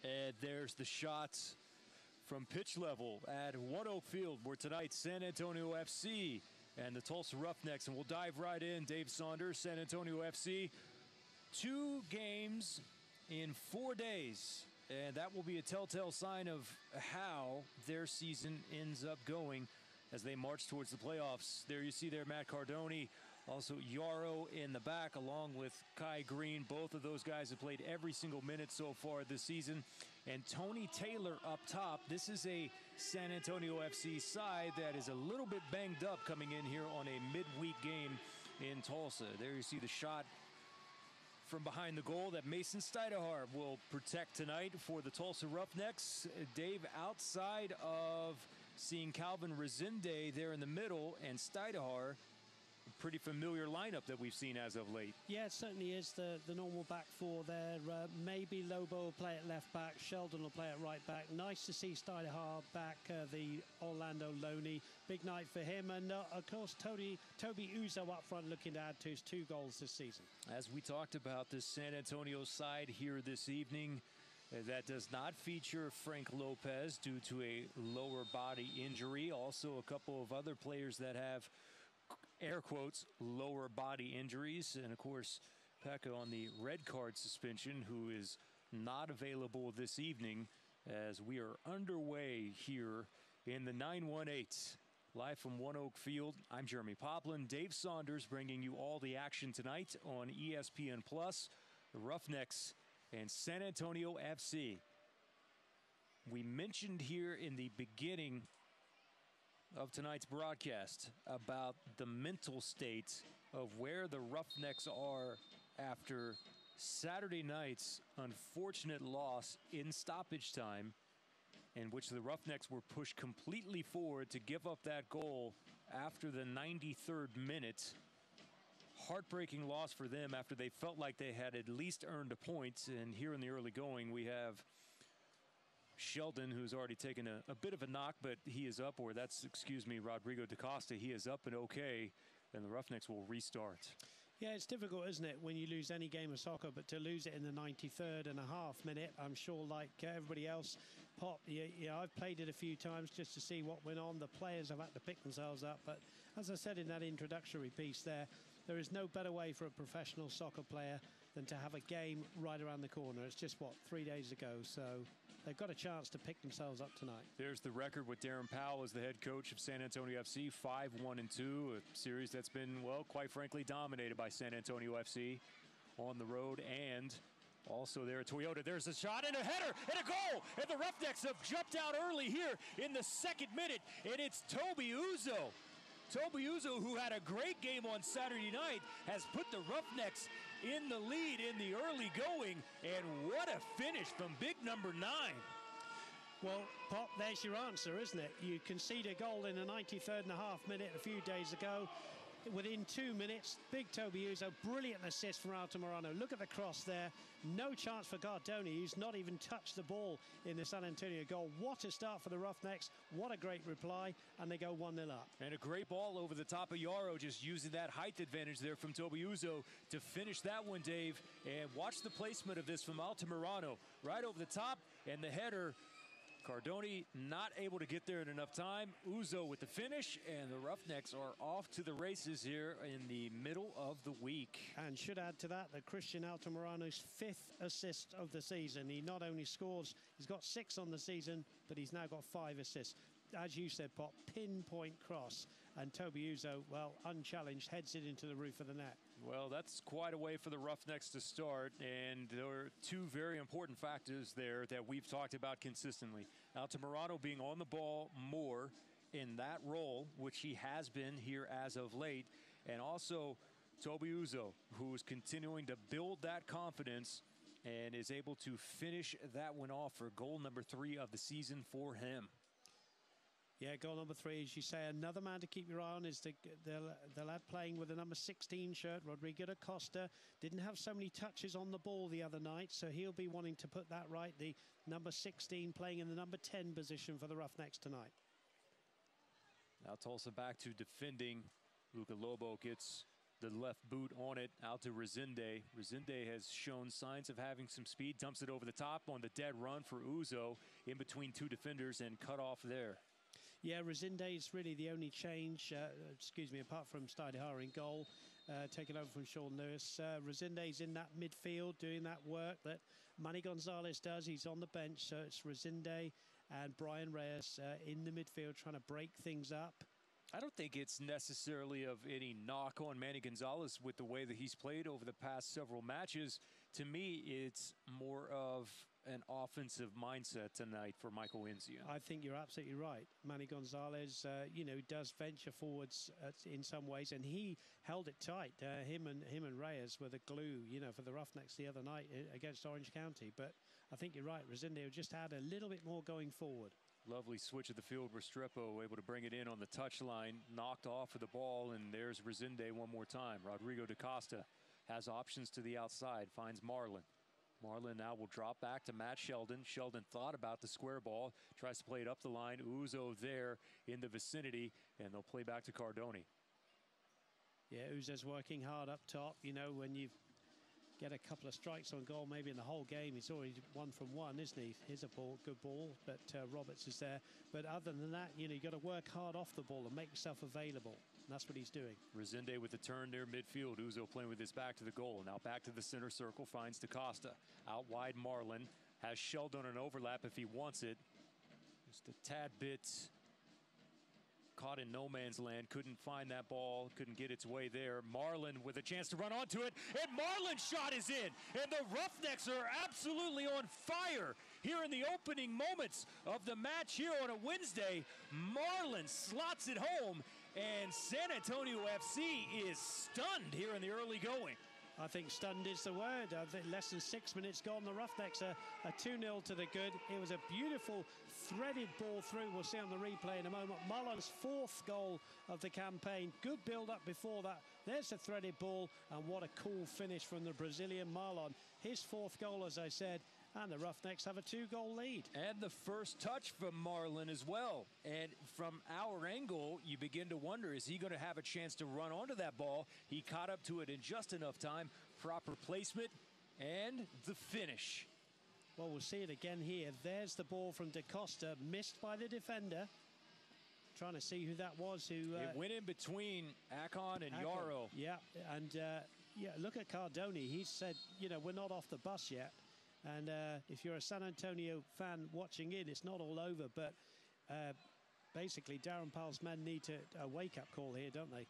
And there's the shots from pitch level at One Oak Field, where tonight San Antonio FC and the Tulsa Roughnecks, and we'll dive right in. Dave Saunders, San Antonio FC, 2 games in 4 days, and that will be a telltale sign of how their season ends up going as they march towards the playoffs. There you see there Matt Cardoni, also Yarrow in the back, along with Kai Green. Both of those guys have played every single minute so far this season. And Tony Taylor up top. This is a San Antonio FC side that is a little bit banged up coming in here on a midweek game in Tulsa. There you see the shot from behind the goal that Mason Stidehar will protect tonight for the Tulsa Roughnecks. Dave, outside of seeing Calvin Resende there in the middle and Stidehar, a pretty familiar lineup that we've seen as of late. Yeah, it certainly is the normal back four there. Maybe Lobo will play at left back. Sheldon will play at right back. Nice to see Stidehar back, the Orlando Loney. Big night for him. And, of course, Toby Uzo up front looking to add to his 2 goals this season. As we talked about this San Antonio side here this evening, that does not feature Frank Lopez due to a lower body injury. Also, a couple of other players that have, air quotes, lower body injuries. And, of course, Pekka on the red card suspension, who is not available this evening as we are underway here in the 918. Live from One Oak Field, I'm Jeremy Poplin. Dave Saunders bringing you all the action tonight on ESPN+. The Roughnecks and San Antonio FC. We mentioned here in the beginning of tonight's broadcast about the mental state of where the Roughnecks are after Saturday night's unfortunate loss in stoppage time, in which the Roughnecks were pushed completely forward to give up that goal after the 93rd minute. Heartbreaking loss for them after they felt like they had at least earned a point. And here in the early going, we have Sheldon, who's already taken a bit of a knock, but he is up, or that's, Rodrigo DaCosta. He is up and okay, and the Roughnecks will restart. Yeah, it's difficult, isn't it, when you lose any game of soccer, but to lose it in the 93rd and a half minute, I'm sure like everybody else, Pop, I've played it a few times just to see what went on. The players have had to pick themselves up, but as I said in that introductory piece there is no better way for a professional soccer player than to have a game right around the corner. It's just, 3 days ago, so they've got a chance to pick themselves up tonight. There's the record with Darren Powell as the head coach of San Antonio FC, 5-1-2, a series that's been, well, quite frankly, dominated by San Antonio FC on the road and also there at Toyota. There's a shot and a header and a goal, and the Roughnecks have jumped out early here in the 2nd minute, and it's Toby Uzo. Toby Uzo, who had a great game on Saturday night, has put the Roughnecks in the lead in the early going, and what a finish from big number 9. Well, Pop, there's your answer, isn't it? You conceded a goal in the 93rd and a half minute a few days ago. Within 2 minutes, big Toby Uzo, brilliant assist from Altamirano. Look at the cross there. No chance for Cardoni, who's not even touched the ball in the San Antonio goal. What a start for the Roughnecks. What a great reply. And they go 1-0 up. And a great ball over the top of Yarrow, just using that height advantage there from Toby Uzo to finish that one, Dave. And watch the placement of this from Altamirano. Right over the top, and the header. Cardoni not able to get there in enough time. Uzo with the finish, and the Roughnecks are off to the races here in the middle of the week. And should add to that Christian Altamirano's 5th assist of the season. He not only scores, he's got 6 on the season, but he's now got 5 assists. As you said, Pop, pinpoint cross. And Toby Uzo, well, unchallenged, heads it into the roof of the net. Well, that's quite a way for the Roughnecks to start. And there are 2 very important factors there that we've talked about consistently. Altamirano being on the ball more in that role, which he has been here as of late. And also Toby Uzo, who is continuing to build that confidence and is able to finish that one off for goal number 3 of the season for him. Yeah, goal number 3, as you say, another man to keep your eye on is the lad playing with the number 16 shirt, Rodrigo DaCosta. Didn't have so many touches on the ball the other night, so he'll be wanting to put that right. The number 16 playing in the number 10 position for the Roughnecks tonight. Now Tulsa back to defending. Luca Lobo gets the left boot on it, out to Resende. Resende has shown signs of having some speed, dumps it over the top on the dead run for Uzo, in between two defenders and cut off there. Yeah, Resende is really the only change, apart from Stidehar in goal, taken over from Sean Lewis. Resende's in that midfield doing that work that Manny Gonzalez does. He's on the bench, so it's Resende and Brian Reyes in the midfield trying to break things up. I don't think it's necessarily of any knock on Manny Gonzalez with the way that he's played over the past several matches. To me, it's more of an offensive mindset tonight for Michael Inzian. I think you're absolutely right. Manny Gonzalez, does venture forwards in some ways, and he held it tight. Him and Reyes were the glue, for the Roughnecks the other night against Orange County. But I think you're right. Resende will just add a little bit more going forward. Lovely switch of the field. Restrepo able to bring it in on the touchline, knocked off of the ball, and there's Resende one more time. Rodrigo da Costa has options to the outside, finds Marlin. Marlin now will drop back to Matt Sheldon. Sheldon thought about the square ball, tries to play it up the line. Uzo there in the vicinity, and they'll play back to Cardoni. Yeah, Uzo's working hard up top. When you get a couple of strikes on goal, maybe in the whole game, he's already 1 from 1, isn't he? Here's a good ball, but Roberts is there. But other than that, you've got to work hard off the ball and make yourself available. And that's what he's doing. Resende with the turn near midfield. Uzo playing with his back to the goal. Now back to the center circle, finds DaCosta. Out wide, Marlin has Sheldon an overlap if he wants it. Just a tad bit caught in no man's land, couldn't find that ball, couldn't get its way there. Marlin with a chance to run onto it, and Marlin's shot is in, and the Roughnecks are absolutely on fire here in the opening moments of the match here on a Wednesday. Marlin slots it home, and San Antonio FC is stunned here in the early going. I think stunned is the word. I think less than 6 minutes gone. The Roughnecks are 2-0 to the good. It was a beautiful threaded ball through. We'll see on the replay in a moment. Marlon's 4th goal of the campaign. Good build-up before that. There's a threaded ball, and what a cool finish from the Brazilian Marlon. His 4th goal, as I said, and the Roughnecks have a 2-goal lead. And the first touch from Marlin as well. And from our angle, you begin to wonder, is he going to have a chance to run onto that ball? He caught up to it in just enough time. Proper placement and the finish. Well, we'll see it again here. There's the ball from DaCosta, missed by the defender. Trying to see who that was. It went in between Akon and Yarrow. Yeah, and look at Cardoni. He said, we're not off the bus yet. And if you're a San Antonio fan watching in, it's not all over. But basically, Darren Powell's men need a wake-up call here, don't they?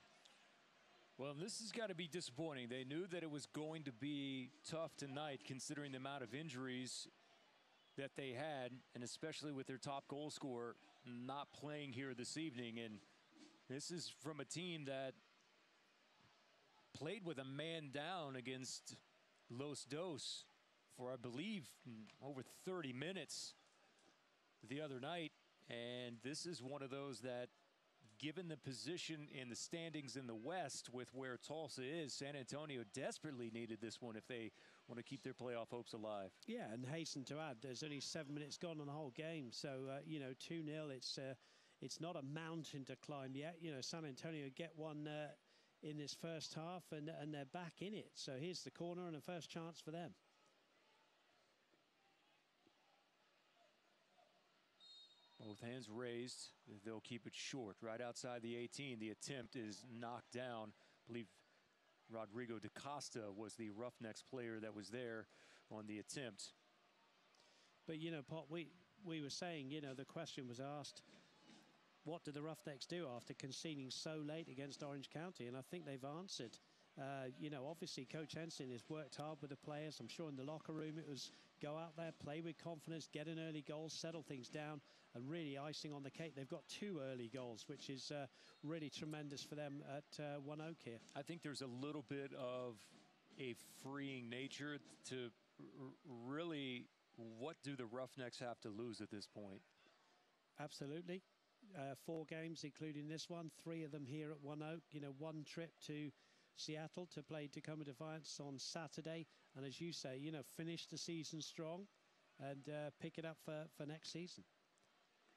Well, this has got to be disappointing. They knew that it was going to be tough tonight, considering the amount of injuries that they had, and especially with their top goal scorer not playing here this evening. And this is from a team that played with a man down against Los Dos for, I believe, over 30 minutes the other night. And this is one of those that, given the position in the standings in the West with where Tulsa is, San Antonio desperately needed this one if they want to keep their playoff hopes alive. Yeah, and hasten to add, there's only 7 minutes gone on the whole game. So, 2-0, it's not a mountain to climb yet. San Antonio get one in this first half, and they're back in it. So here's the corner and a first chance for them. Both hands raised. They'll keep it short, right outside the 18. The attempt is knocked down. I believe Rodrigo da Costa was the Roughnecks player that was there on the attempt. But, Pop, we were saying, the question was asked, what did the Roughnecks do after conceding so late against Orange County? And I think they've answered. Obviously, Coach Henson has worked hard with the players. I'm sure in the locker room it was go out there, play with confidence, get an early goal, settle things down, and really icing on the cake. They've got 2 early goals, which is really tremendous for them at One Oak here. I think there's a little bit of a freeing nature to really, what do the Roughnecks have to lose at this point? Absolutely. 4 games, including this one, 3 of them here at One Oak. 1 trip to Seattle to play Tacoma Defiance on Saturday, and as you say, finish the season strong and pick it up for next season.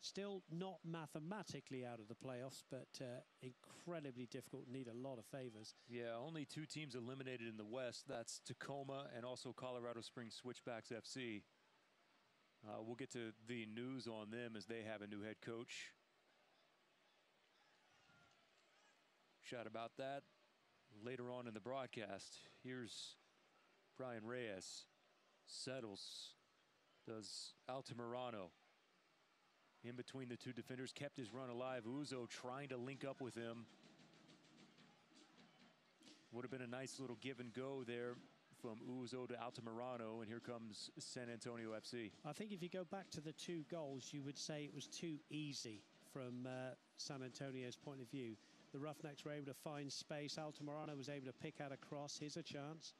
Still not mathematically out of the playoffs, but incredibly difficult, need a lot of favors. Yeah, only 2 teams eliminated in the West. That's Tacoma and also Colorado Springs Switchbacks FC. We'll get to the news on them as they have a new head coach. Chat about that later on in the broadcast. Here's Brian Reyes. Settles. Does Altamirano. In between the 2 defenders, kept his run alive. Uzo trying to link up with him. Would have been a nice little give and go there from Uzo to Altamirano, and here comes San Antonio FC. I think if you go back to the 2 goals, you would say it was too easy from San Antonio's point of view. The Roughnecks were able to find space. Altamirano was able to pick out a cross. Here's a chance,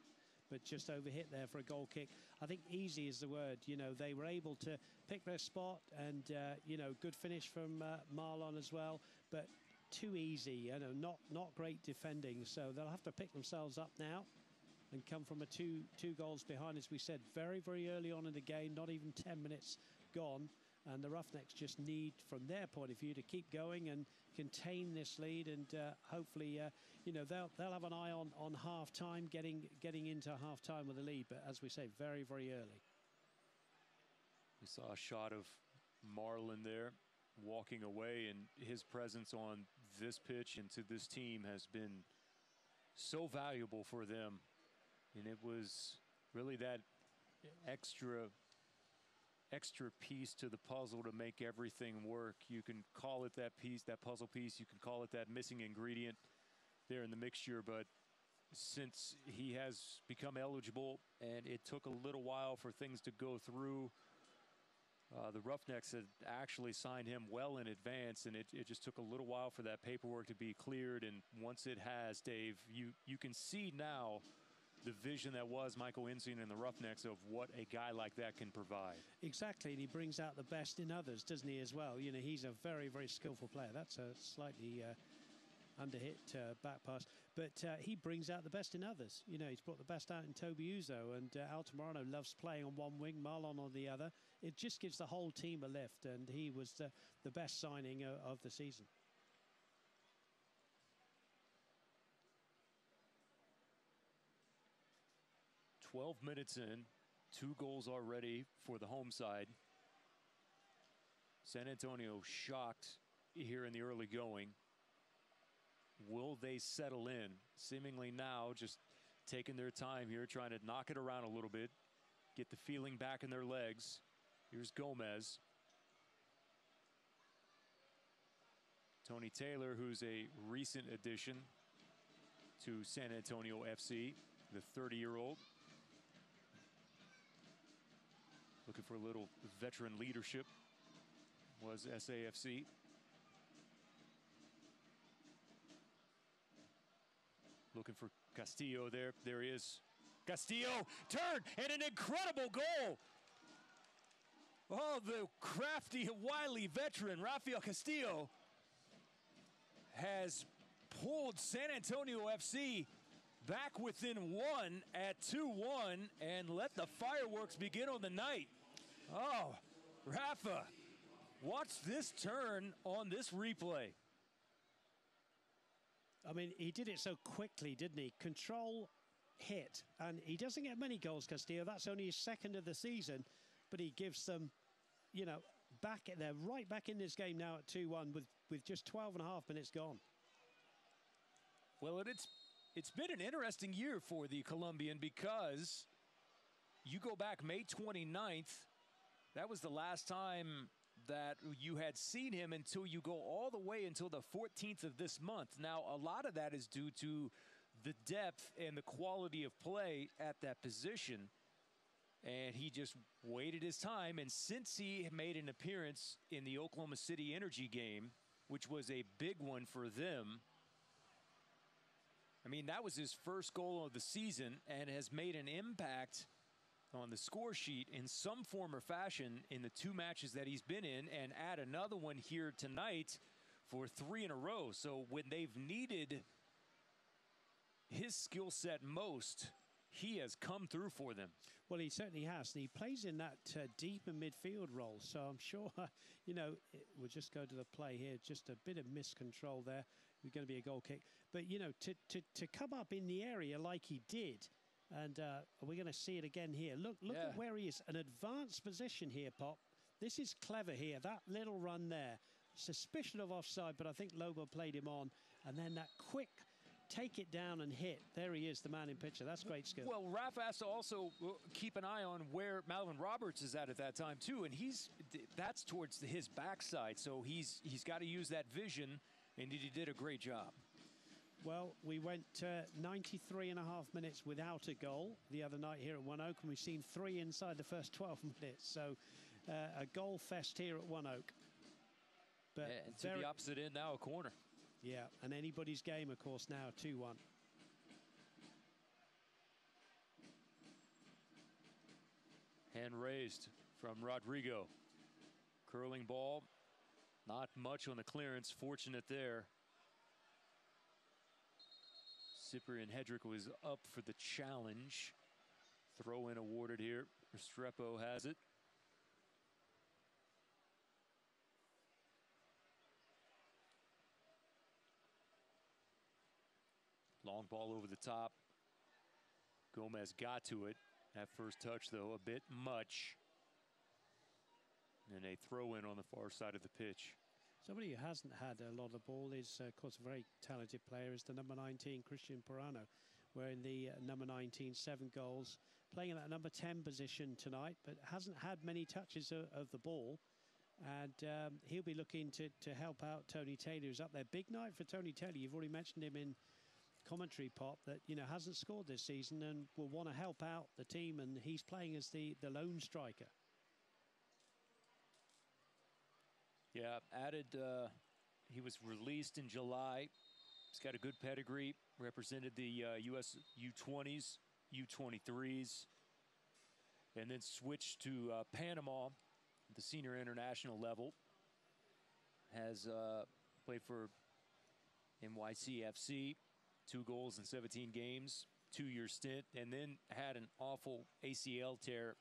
but just overhit there for a goal kick. I think easy is the word. You know, they were able to pick their spot, and you know, good finish from Marlon as well, but too easy. You know, not great defending. So they'll have to pick themselves up now and come from a two goals behind, as we said, very, very early on in the game, not even 10 minutes gone. And the Roughnecks just need, from their point of view, to keep going and contain this lead, and hopefully, you know, they'll have an eye on half time, getting into half time with the lead. But as we say, very, very early. We saw a shot of Marlon there walking away, and his presence on this pitch and to this team has been so valuable for them. And it was really that extra piece to the puzzle to make everything work. You can call it that piece, that puzzle piece. You can call it that missing ingredient there in the mixture. But since he has become eligible, and it took a little while for things to go through, the Roughnecks had actually signed him well in advance, and it just took a little while for that paperwork to be cleared. And once it has, Dave, you can see now the vision that was Michael Insine and the Roughnecks of what a guy like that can provide. Exactly, and he brings out the best in others, doesn't he, as well? You know, he's a very, very skillful player. That's a slightly underhit back pass, but he brings out the best in others. You know, he's brought the best out in Toby Uzo, and Altamirano loves playing on one wing, Marlon on the other. It just gives the whole team a lift, and he was the best signing of the season. 12 minutes in, 2 goals already for the home side. San Antonio shocked here in the early going. Will they settle in? Seemingly now just taking their time here, trying to knock it around a little bit, get the feeling back in their legs. Here's Gomez. Tony Taylor, who's a recent addition to San Antonio FC, the 30-year-old. Looking for a little veteran leadership, was SAFC. Looking for Castillo there. There he is. Castillo, turn, and an incredible goal. Oh, the crafty, wily veteran, Rafael Castillo, has pulled San Antonio FC back within 1 at 2-1 and let the fireworks begin on the night. Oh, Rafa, watch this turn on this replay. I mean, he did it so quickly, didn't he? Control, hit, and he doesn't get many goals, Castillo. That's only his 2nd of the season, but he gives them, you know, back at there, right back in this game now at 2-1 with just 12 and a half minutes gone. Well, it's been an interesting year for the Colombian, because you go back May 29th, that was the last time that you had seen him until you go all the way until the 14th of this month. Now, a lot of that is due to the depth and the quality of play at that position, and he just waited his time. And since he made an appearance in the Oklahoma City Energy game, which was a big one for them, I mean, that was his first goal of the season and has made an impact on the score sheet in some form or fashion in the 2 matches that he's been in, and add another one here tonight for 3 in a row. So when they've needed his skill set most, he has come through for them. Well, he certainly has. And he plays in that deeper midfield role. So I'm sure, we'll just go to the play here. Just a bit of miscontrol there. It's going to be a goal kick. But, to come up in the area like he did, and we're going to see it again here. Look at where he is. An advanced position here, Pop. This is clever here. That little run there. Suspicion of offside, but I think Lobo played him on. And then that quick take it down and hit. There he is, the man in picture. That's great skill. Well, Raf has to also keep an eye on where Malvin Roberts is at that time, too. And that's towards his backside. So he's got to use that vision, and he did a great job. Well, we went 93.5 minutes without a goal the other night here at One Oak, and we've seen 3 inside the first 12 minutes. So a goal fest here at One Oak. But to the opposite end now, a corner. Yeah, and anybody's game, of course, now 2-1. Hand raised from Rodrigo. Curling ball. Not much on the clearance. Fortunate there. Cyprian Hedrick was up for the challenge. Throw in awarded here. Restrepo has it. Long ball over the top. Gomez got to it. That first touch, though, a bit much. And a throw in on the far side of the pitch. Somebody who hasn't had a lot of the ball is, of course, a very talented player, is the number 19, Christian Perano. Wearing the number 19, 7 goals. Playing in that number 10 position tonight, but hasn't had many touches of the ball. And he'll be looking to help out Tony Taylor, who's up there. Big night for Tony Taylor. You've already mentioned him in commentary, Pop, that hasn't scored this season and will want to help out the team, and he's playing as the lone striker. Yeah, added, he was released in July. He's got a good pedigree, represented the U.S. U20s, U23s, and then switched to Panama at the senior international level. Has played for NYCFC, 2 goals in 17 games, 2-year stint, and then had an awful ACL tear,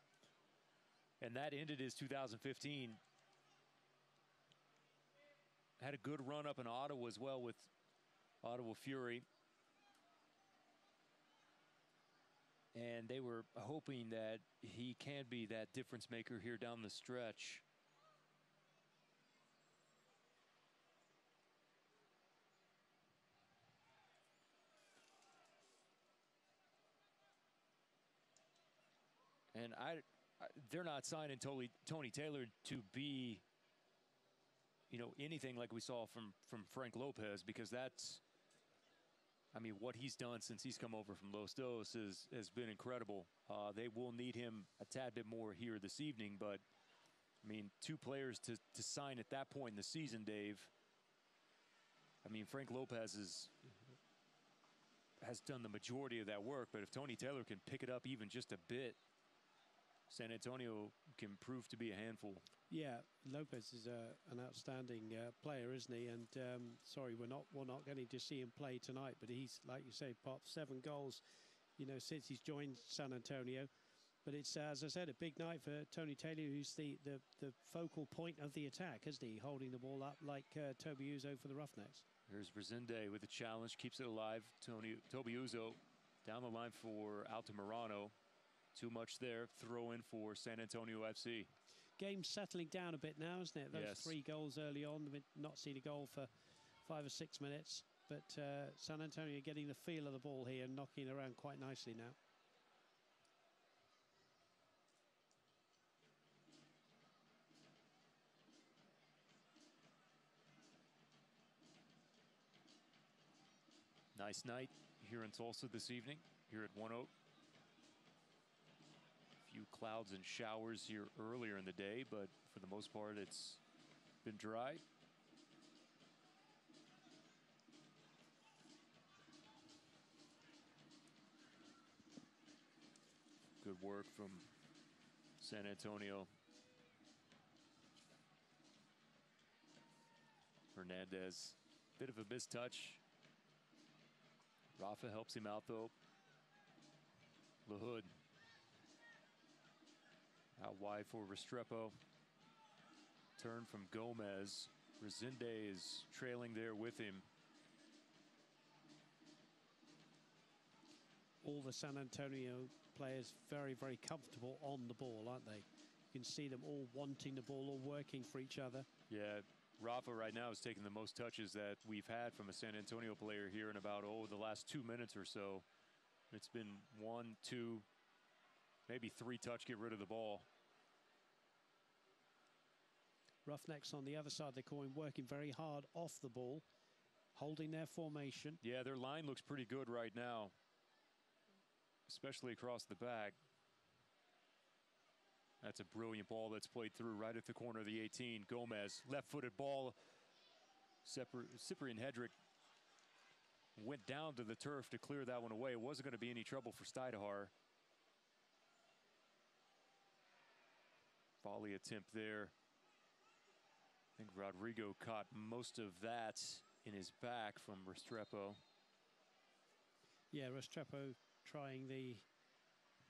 and that ended his 2015. Had a good run up in Ottawa as well with Ottawa Fury. And they were hoping that he can be that difference maker here down the stretch. And they're not signing Tony Taylor to be, anything like we saw from Frank Lopez, because that's, what he's done since he's come over from Los Dos has been incredible. They will need him a tad bit more here this evening, but 2 players to sign at that point in the season, Dave. Frank Lopez has done the majority of that work, but if Tony Taylor can pick it up even just a bit, San Antonio can prove to be a handful. Yeah, Lopez is an outstanding player, isn't he? And sorry, we're not getting to see him play tonight, but he's, like you say, Pop, 7 goals, since he's joined San Antonio. But it's, as I said, a big night for Tony Taylor, who's the focal point of the attack, isn't he? Holding the ball up like Toby Uzo for the Roughnecks. Here's Brazinde with a challenge, keeps it alive. Toby Uzo down the line for Altamirano. Too much there. Throw in for San Antonio FC. Game's settling down a bit now, isn't it? Those yes. 3 goals early on. We've not seen a goal for 5 or 6 minutes. But San Antonio getting the feel of the ball here and knocking it around quite nicely now. Nice night here in Tulsa this evening, here at One Oak. Few clouds and showers here earlier in the day, but for the most part it's been dry. Good work from San Antonio. Hernandez, bit of a mistouch. Rafa helps him out though. LaHood out wide for Restrepo. Turn from Gomez. Resende is trailing there with him. All the San Antonio players very, very comfortable on the ball, aren't they? You can see them all wanting the ball, all working for each other. Yeah, Rafa right now is taking the most touches that we've had from a San Antonio player here in about, the last 2 minutes or so. It's been 1, 2, maybe 3 touch, get rid of the ball. Roughnecks on the other side of the coin working very hard off the ball, holding their formation. Yeah, their line looks pretty good right now, especially across the back. That's a brilliant ball that's played through right at the corner of the 18. Gomez, left-footed ball. Cyprian Hedrick went down to the turf to clear that one away. It wasn't going to be any trouble for Stuydehaar. Volley attempt there. I think Rodrigo caught most of that in his back from Restrepo. Yeah, Restrepo trying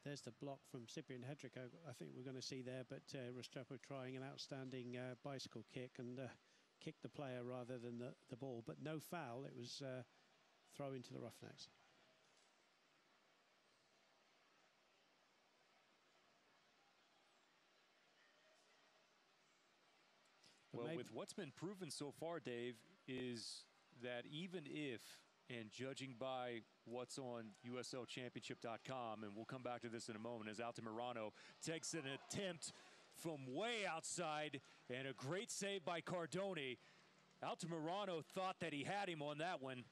there's the block from Cyprian Hedrick, I think we're going to see there, but Restrepo trying an outstanding bicycle kick and kicked the player rather than the ball, but no foul. It was throw into the Roughnecks. Well, with what's been proven so far, Dave, is that even if, and judging by what's on USLChampionship.com, and we'll come back to this in a moment, as Altamirano takes an attempt from way outside, and a great save by Cardone. Altamirano thought that he had him on that one.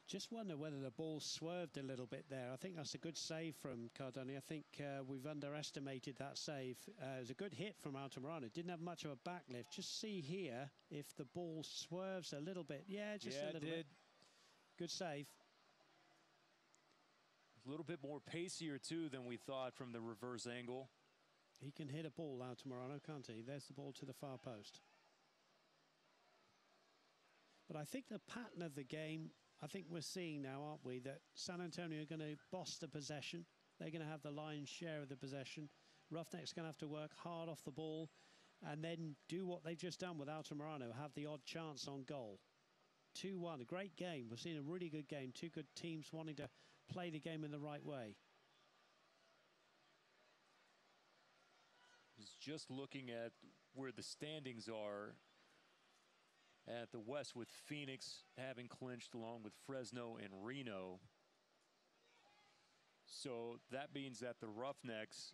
Just wonder whether the ball swerved a little bit there. I think that's a good save from Cardone. I think we've underestimated that save. It was a good hit from Altamirano. Didn't have much of a backlift. Just see here if the ball swerves a little bit. Yeah, just a little bit. Good save. A little bit more pacier, too, than we thought from the reverse angle. He can hit a ball, Altamirano, can't he? There's the ball to the far post. But I think the pattern of the game, I think we're seeing now, aren't we, that San Antonio are going to boss the possession. They're going to have the lion's share of the possession. Roughnecks going to have to work hard off the ball and then do what they've just done with Altamirano, have the odd chance on goal. 2-1, a great game. We're seeing a really good game. Two good teams wanting to play the game in the right way. Just looking at where the standings are at the West, with Phoenix having clinched along with Fresno and Reno. So that means that the Roughnecks,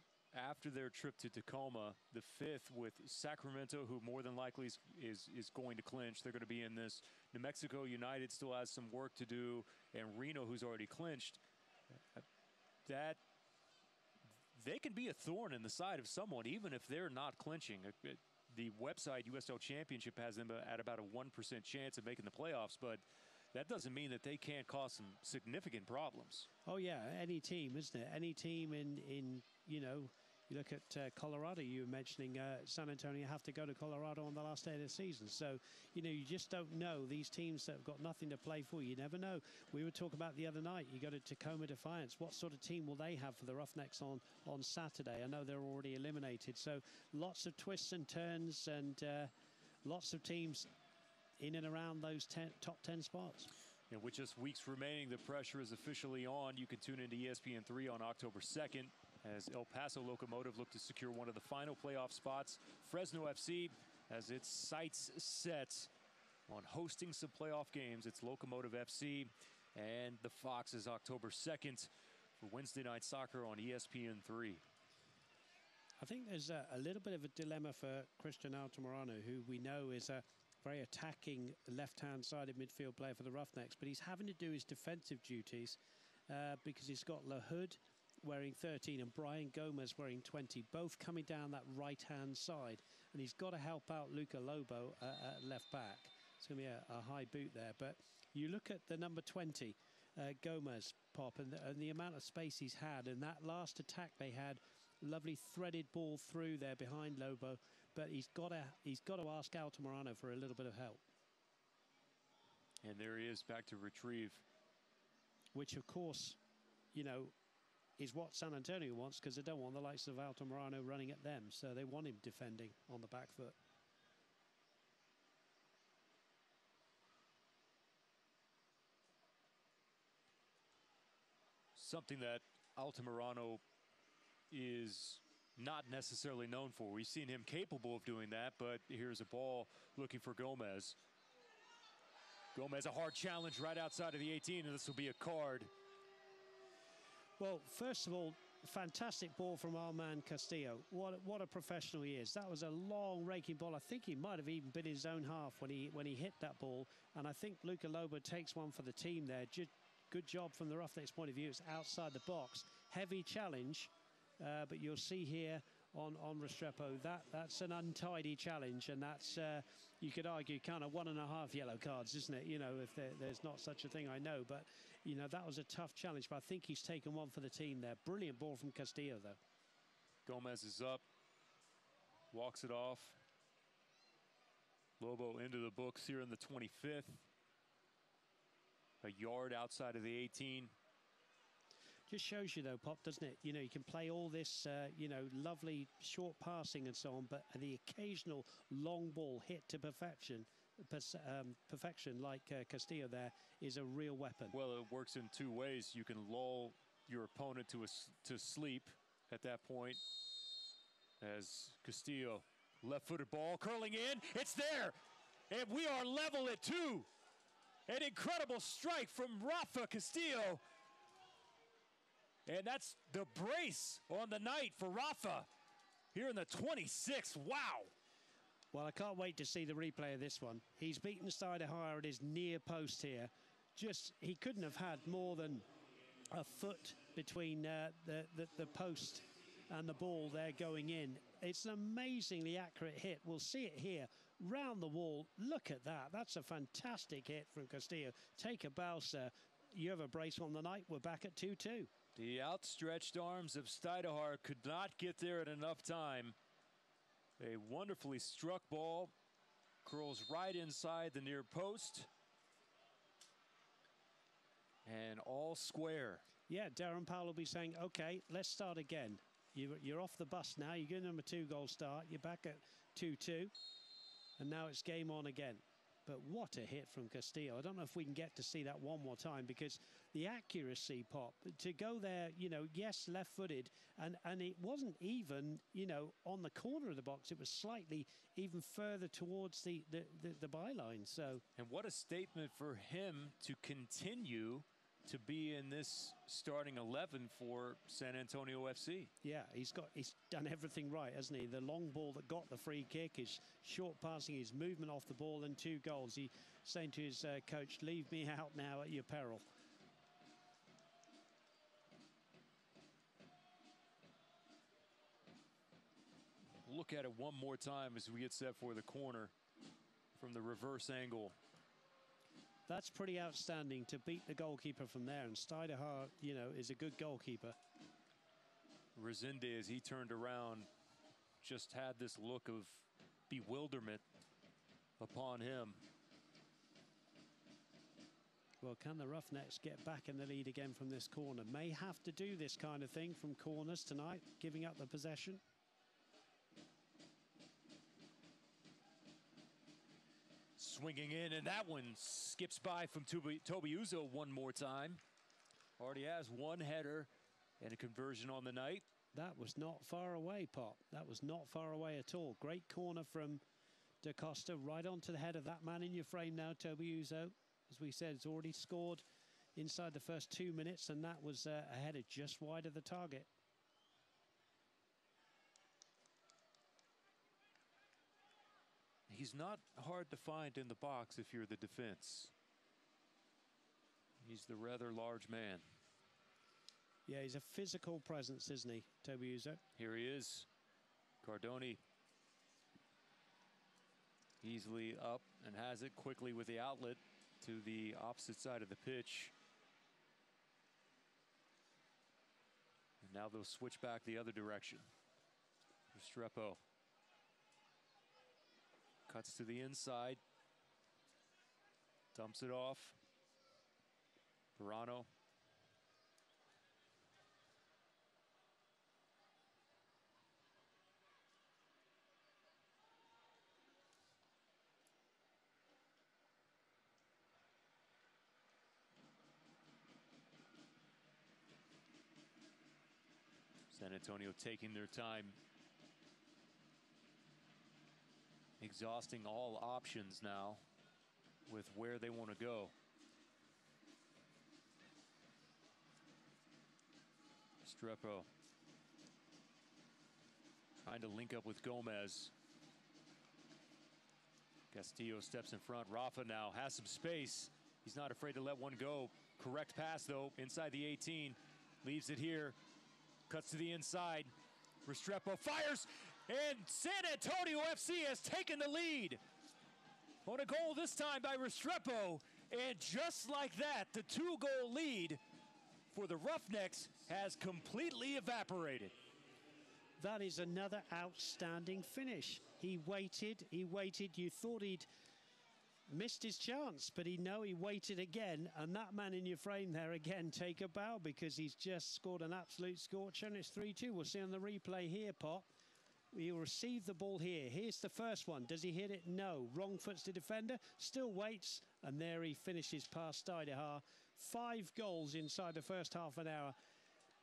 after their trip to Tacoma, the 5th with Sacramento, who more than likely is going to clinch. They're going to be in this. New Mexico United still has some work to do, and Reno, who's already clinched. That they can be a thorn in the side of someone, even if they're not clinching. The website USL Championship has them at about a 1% chance of making the playoffs, but that doesn't mean that they can't cause some significant problems. Oh yeah, any team, isn't it? Any team in you know, you look at Colorado. You were mentioning San Antonio have to go to Colorado on the last day of the season. So, you know, you just don't know. These teams that have got nothing to play for, you never know. We were talking about the other night. You go to Tacoma Defiance. What sort of team will they have for the Roughnecks on Saturday? I know they're already eliminated. So lots of twists and turns and lots of teams in and around those top 10 spots. And with just weeks remaining, the pressure is officially on. You can tune into ESPN3 on October 2nd. As El Paso Locomotive look to secure one of the final playoff spots. Fresno FC has its sights set on hosting some playoff games. It's Locomotive FC, and the Fox is October 2nd for Wednesday Night Soccer on ESPN3. I think there's a little bit of a dilemma for Christian Altamirano, who we know is a very attacking left-hand sided midfield player for the Roughnecks, but he's having to do his defensive duties because he's got LaHood wearing 13 and Brian Gomez wearing 20, both coming down that right-hand side. And he's got to help out Luca Lobo at left back. It's going to be a high boot there. But you look at the number 20, Gomez, Pop, and the amount of space he's had. And that last attack they had, lovely threaded ball through there behind Lobo. But he's got to ask Altamirano for a little bit of help. And there he is back to retrieve. Which, of course, you know, is what San Antonio wants, because they don't want the likes of Altamirano running at them. So they want him defending on the back foot. Something that Altamirano is not necessarily known for. We've seen him capable of doing that, but here's a ball looking for Gomez. Gomez, a hard challenge right outside of the 18, and this will be a card. Well, first of all, fantastic ball from our man Castillo. What a professional he is. That was a long raking ball. I think he might have even been in his own half when he hit that ball. And I think Luca Lobo takes one for the team there. Good job from the Roughnecks point of view. It's outside the box. Heavy challenge, but you'll see here on Restrepo that's an untidy challenge, and that's you could argue kind of 1.5 yellow cards, isn't it? You know, if there's not such a thing, I know, but you know that was a tough challenge. But I think he's taken one for the team there. Brilliant ball from Castillo, though. Gomez is up, walks it off. Lobo into the books here in the 25th. A yard outside of the 18. Just shows you, though, Pop, doesn't it? You know, you can play all this, you know, lovely short passing and so on, but the occasional long ball hit to perfection, like Castillo there, is a real weapon. Well, it works in two ways. You can lull your opponent to sleep at that point. As Castillo, left-footed ball curling in, it's there, and we are level at 2. An incredible strike from Rafa Castillo. And that's the brace on the night for Rafa here in the 26th. Wow. Well, I can't wait to see the replay of this one. He's beaten Steidemeyer at his near post here. He couldn't have had more than a foot between the post and the ball there going in. It's an amazingly accurate hit. We'll see it here. Round the wall. Look at that. That's a fantastic hit from Castillo. Take a bow, sir. You have a brace on the night. We're back at 2-2. The outstretched arms of Steidemeyer could not get there at enough time. A wonderfully struck ball curls right inside the near post. And all square. Yeah, Darren Powell will be saying, okay, let's start again. You're off the bus now. You're getting them a 2-goal start. You're back at 2-2. And now it's game on again. But what a hit from Castillo. I don't know if we can get to see that one more time, because the accuracy, Pop, to go there, you know, yes, left-footed, and it wasn't even, you know, on the corner of the box. It was slightly even further towards the byline. So, and what a statement for him to continue to be in this starting 11 for San Antonio FC. Yeah, he's done everything right, hasn't he? The long ball that got the free kick, his short passing, his movement off the ball, and 2 goals. He's saying to his coach, leave me out now at your peril. Look at it one more time as we get set for the corner from the reverse angle. That's pretty outstanding to beat the goalkeeper from there. And Steidemeyer, you know, is a good goalkeeper. Resende, as he turned around, just had this look of bewilderment upon him. Well, can the Roughnecks get back in the lead again from this corner? May have to do this kind of thing from corners tonight, giving up the possession. Swinging in, and that one skips by from Toby Uzo one more time. Already has one header and a conversion on the night. That was not far away, Pop. That was not far away at all. Great corner from Da Costa, right onto the head of that man in your frame now, Toby Uzo. As we said, has already scored inside the first 2 minutes, and that was a header just wide of the target. He's not hard to find in the box if you're the defense. He's the rather large man. Yeah, he's a physical presence, isn't he, Toby Uzo? Here he is. Cardoni easily up and has it quickly with the outlet to the opposite side of the pitch. And now they'll switch back the other direction. Restrepo cuts to the inside, dumps it off. Verano. San Antonio taking their time, exhausting all options now with where they want to go. Restrepo trying to link up with Gomez. Castillo steps in front. Rafa now has some space. He's not afraid to let one go. Correct pass, though, inside the 18. Leaves it here. Cuts to the inside. Restrepo fires, and San Antonio FC has taken the lead. On a goal this time by Restrepo, and just like that, the two-goal lead for the Roughnecks has completely evaporated. That is another outstanding finish. He waited. You thought he'd missed his chance, but he waited again, and that man in your frame there again, take a bow, because he's just scored an absolute scorcher, and it's 3-2. We'll see on the replay here, Pop. He'll receive the ball here. Here's the first one. Does he hit it? No. Wrong foots the defender. Still waits, and there he finishes past Steidehaar. 5 goals inside the first half an hour,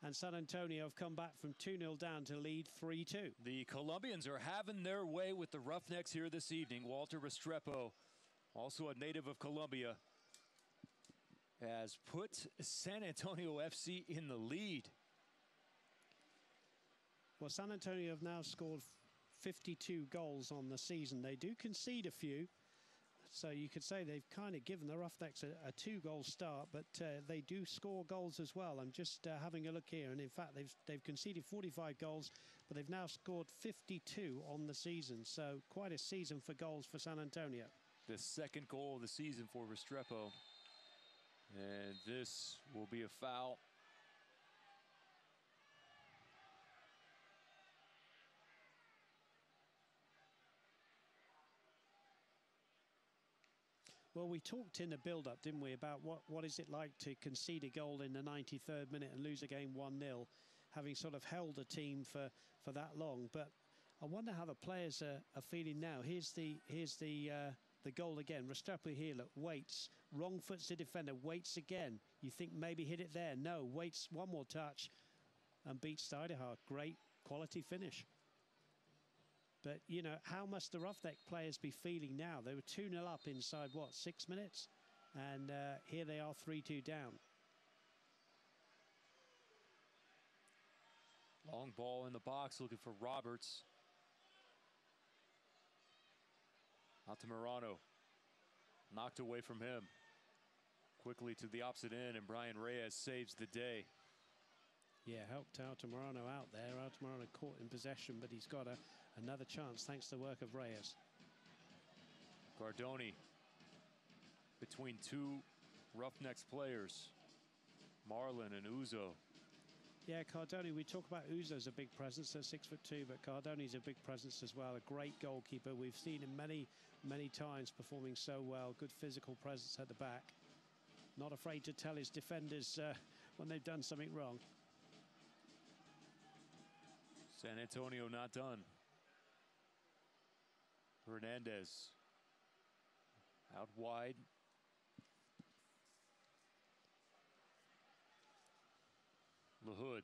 and San Antonio have come back from 2-0 down to lead 3-2. The Colombians are having their way with the Roughnecks here this evening. Walter Restrepo, also a native of Colombia, has put San Antonio FC in the lead. Well, San Antonio have now scored 52 goals on the season. They do concede a few, so you could say they've kind of given the Roughnecks a 2-goal start, but they do score goals as well. I'm just having a look here, and in fact, they've conceded 45 goals, but they've now scored 52 on the season. So quite a season for goals for San Antonio. The second goal of the season for Restrepo, and this will be a foul. Well, we talked in the build-up, didn't we, about what is it like to concede a goal in the 93rd minute and lose a game 1-0, having sort of held a team for that long. But I wonder how the players are feeling now. Here's the goal again. Restrepo here, look, waits. Wrong foots the defender, waits again. You think maybe hit it there. No, waits one more touch and beats Steidehaar. Great quality finish. But, you know, how must the Roughneck players be feeling now? They were 2-0 up inside, 6 minutes? And here they are 3-2 down. Long ball in the box, looking for Roberts. Altamirano knocked away from him. Quickly to the opposite end, and Brian Reyes saves the day. Yeah, helped Altamirano out there. Altamirano caught in possession, but he's got another chance thanks to the work of Reyes. Gardoni between two Roughnecks players, Marlin and Uzo. Yeah, Cardoni, we talk about Uzo's a big presence at 6'2", but Cardoni's a big presence as well. A great goalkeeper. We've seen him many times performing so well. Good physical presence at the back. Not afraid to tell his defenders when they've done something wrong. San Antonio not done. Hernandez out wide. LaHood.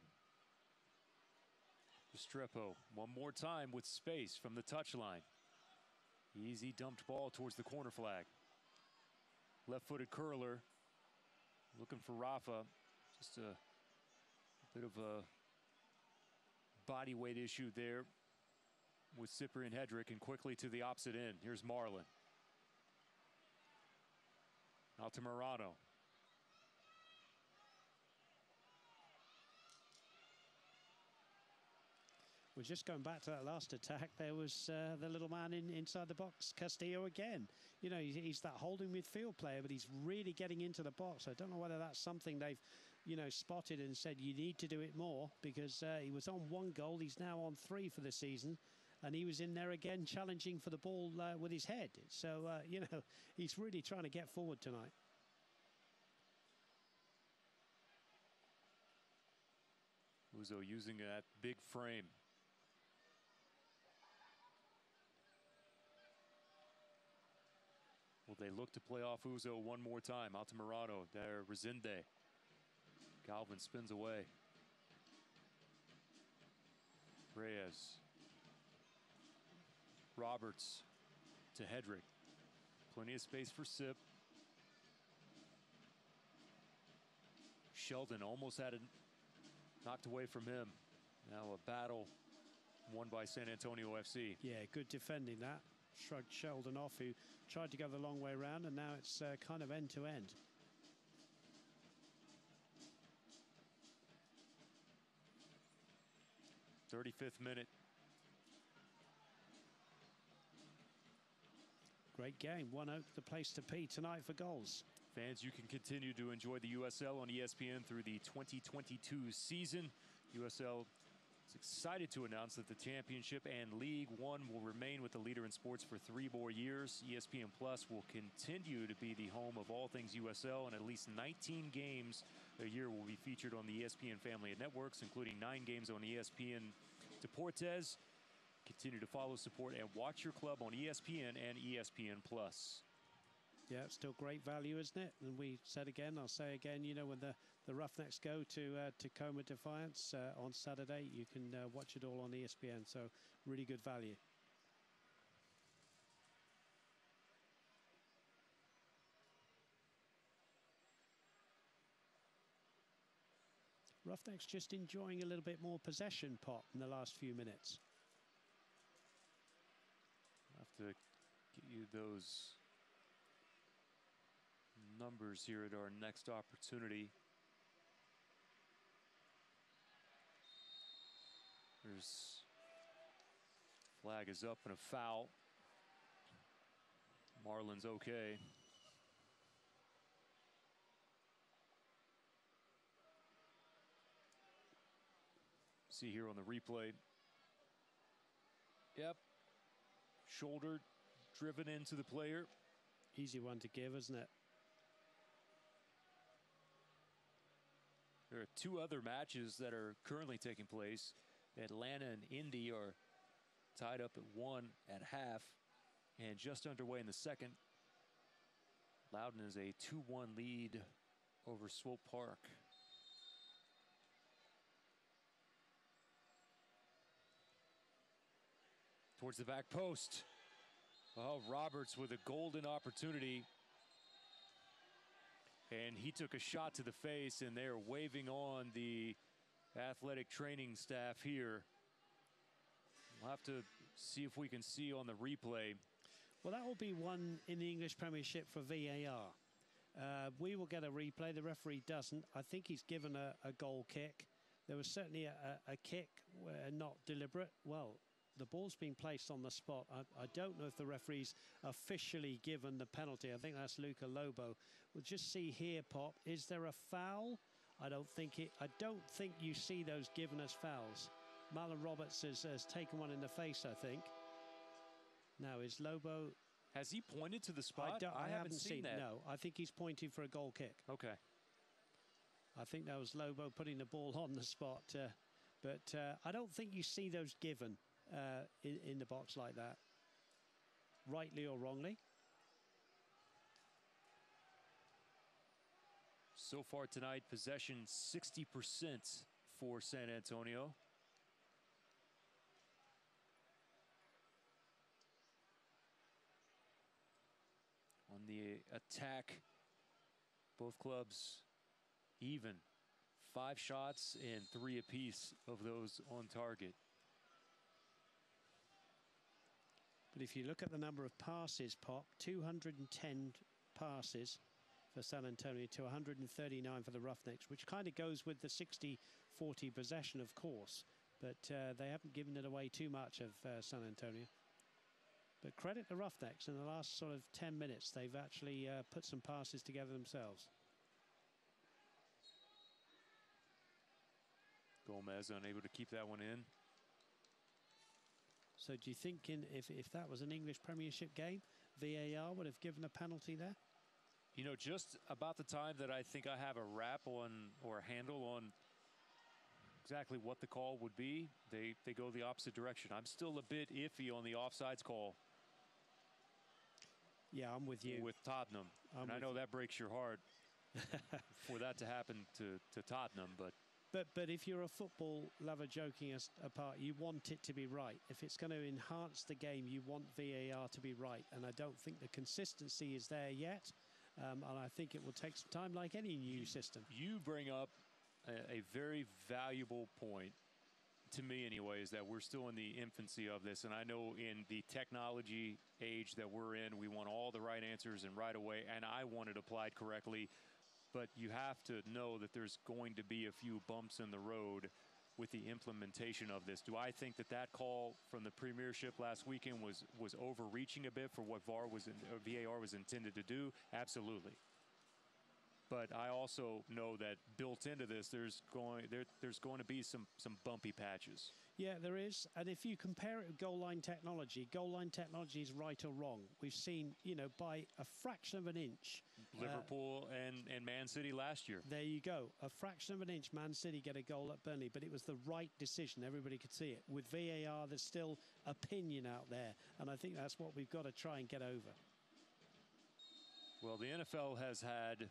Restrepo one more time with space from the touchline. Easy dumped ball towards the corner flag. Left-footed curler. Looking for Rafa. Just a bit of a body weight issue there with Cyprian Hedrick, and quickly to the opposite end. Here's Marlin. Altamirano. We're just going back to that last attack. There was the little man inside the box, Castillo again. You know, he's that holding midfield player, but he's really getting into the box. I don't know whether that's something they've, you know, spotted and said you need to do it more, because he was on 1 goal. He's now on 3 for the season, and he was in there again challenging for the ball with his head. So, you know, he's really trying to get forward tonight. Uzo using that big frame. Will they look to play off Uzo one more time? Altamirano there, Resende. Galvin spins away. Reyes. Roberts to Hedrick. Plenty of space for Sip. Sheldon almost had it knocked away from him. Now a battle won by San Antonio FC. Yeah, good defending that. Shrugged Sheldon off, who tried to go the long way around, and now it's kind of end to end. '35th minute. Great game. 1-0 the place to be tonight for goals. Fans, you can continue to enjoy the USL on ESPN through the 2022 season. USL is excited to announce that the championship and League One will remain with the leader in sports for 3 more years. ESPN Plus will continue to be the home of all things USL, and at least 19 games a year will be featured on the ESPN family of networks, including 9 games on ESPN Deportes. Continue to follow, support, and watch your club on ESPN and ESPN Plus. Yeah, it's still great value, isn't it? And we said again, I'll say again, you know, when the Roughnecks go to Tacoma Defiance on Saturday, you can watch it all on ESPN. So really good value. Roughnecks just enjoying a little bit more possession, Pop, in the last few minutes. I'll have to get you those numbers here at our next opportunity. There's flag is up and a foul. Marlin's okay. See here on the replay. Yep. Shoulder driven into the player. Easy one to give, isn't it? There are 2 other matches that are currently taking place. Atlanta and Indy are tied up at 1 at half and just underway in the second. Loudon is a 2-1 lead over Swope Park. Towards the back post. Oh, Roberts with a golden opportunity. And he took a shot to the face, and they're waving on the athletic training staff here. We'll have to see if we can see on the replay. Well, that will be one in the English Premiership for VAR. We will get a replay. The referee doesn't. I think he's given a goal kick. There was certainly a kick, not deliberate. Well, the ball's been placed on the spot. I don't know if the referee's officially given the penalty. I think that's Luca Lobo. We'll just see here, Pop. Is there a foul? I don't think you see those given as fouls. Marlon Roberts has taken one in the face, I think. Now, is Lobo... Has he pointed to the spot? I haven't seen that. No, I think he's pointing for a goal kick. Okay. I think that was Lobo putting the ball on the spot. But I don't think you see those given in the box like that, rightly or wrongly. So far tonight, possession 60% for San Antonio. On the attack, both clubs even. 5 shots and 3 apiece of those on target. But if you look at the number of passes, Pop, 210 passes for San Antonio to 139 for the Roughnecks, which kind of goes with the 60-40 possession, of course. But they haven't given it away too much of San Antonio. But credit the Roughnecks. In the last sort of 10 minutes, they've actually put some passes together themselves. Gomez unable to keep that one in. So do you think if that was an English Premiership game, VAR would have given a penalty there? You know, just about the time that I think I have a wrap on or a handle on exactly what the call would be, they go the opposite direction. I'm still a bit iffy on the offsides call. Yeah, I'm with you. With Tottenham. And I know that breaks your heart for that to happen to Tottenham, but But if you're a football lover, joking us apart, you want it to be right. If it's going to enhance the game, you want VAR to be right. And I don't think the consistency is there yet. And I think it will take some time, like any new system. You bring up a very valuable point, to me anyway, is that we're still in the infancy of this. And I know in the technology age that we're in, we want all the right answers and right away. And I want it applied correctly. But you have to know that there's going to be a few bumps in the road with the implementation of this. Do I think that that call from the Premiership last weekend was overreaching a bit for what VAR was intended to do? Absolutely. But I also know that built into this, there's going to be some bumpy patches. Yeah, there is. And if you compare it with goal line technology is right or wrong. We've seen, by a fraction of an inch. Liverpool and Man City last year. There you go. A fraction of an inch, Man City get a goal at Burnley, but it was the right decision. Everybody could see it. With VAR, there's still opinion out there. And I think that's what we've got to try and get over. Well, the NFL has had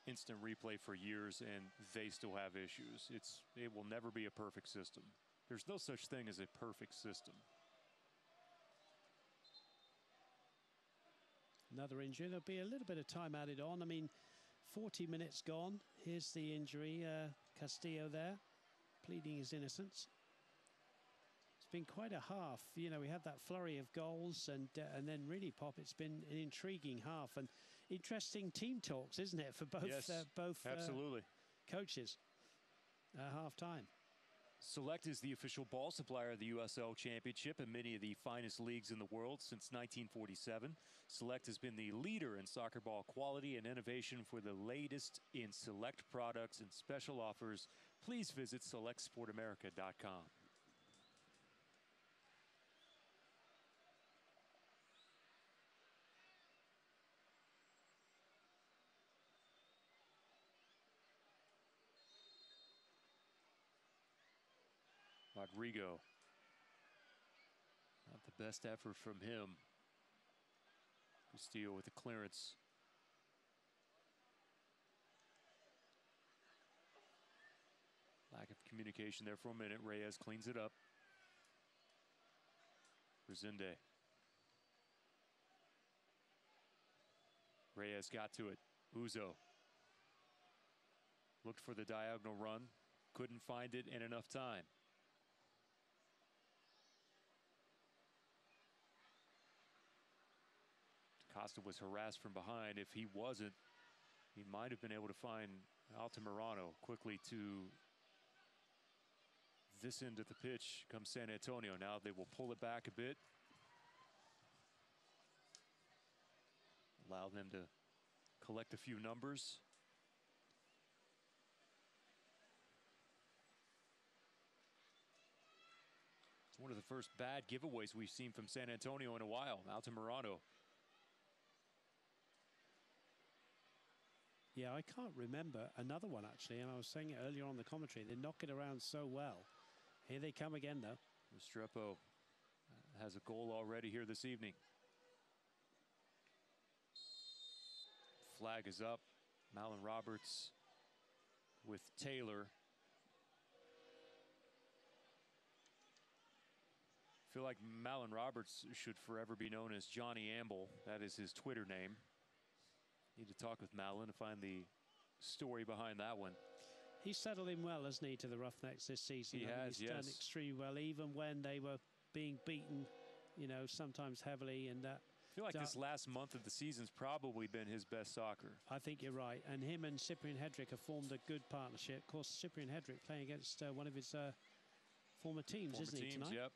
instant replay for years, and they still have issues. It will never be a perfect system. There's no such thing as a perfect system. Another injury. There'll be a little bit of time added on. I mean, 40 minutes gone. Here's the injury. Castillo there, pleading his innocence. It's been quite a half. We had that flurry of goals, and then really, Pop, it's been an intriguing half and interesting team talks, isn't it, for both yes, absolutely. Coaches at half time. Select is the official ball supplier of the USL Championship and many of the finest leagues in the world since 1947. Select has been the leader in soccer ball quality and innovation. For the latest in Select products and special offers, please visit selectsportamerica.com. Rodrigo. Not the best effort from him. Castillo with the clearance. Lack of communication there for a minute. Reyes cleans it up. Resende. Reyes got to it. Uzo. Looked for the diagonal run. Couldn't find it in enough time. Costa was harassed from behind. If he wasn't, he might have been able to find Altamirano quickly to this end of the pitch. Comes San Antonio. Now they will pull it back a bit. Allow them to collect a few numbers. It's one of the first bad giveaways we've seen from San Antonio in a while. Altamirano. Yeah, I can't remember another one, actually, and I was saying it earlier on the commentary. They knock it around so well. Here they come again, though. Restrepo has a goal already here this evening. Flag is up. Malin Roberts with Taylor. I feel like Malin Roberts should forever be known as Johnny Amble. That is his Twitter name. Need to talk with Malin to find the story behind that one. He's settled in well, hasn't he, to the Roughnecks this season? He has, he's done extremely well, even when they were being beaten, sometimes heavily. And I feel like this last month of the season's probably been his best soccer. I think you're right. And him and Cyprian Hedrick have formed a good partnership. Of course, Cyprian Hedrick playing against one of his former teams, isn't he, tonight? Yep.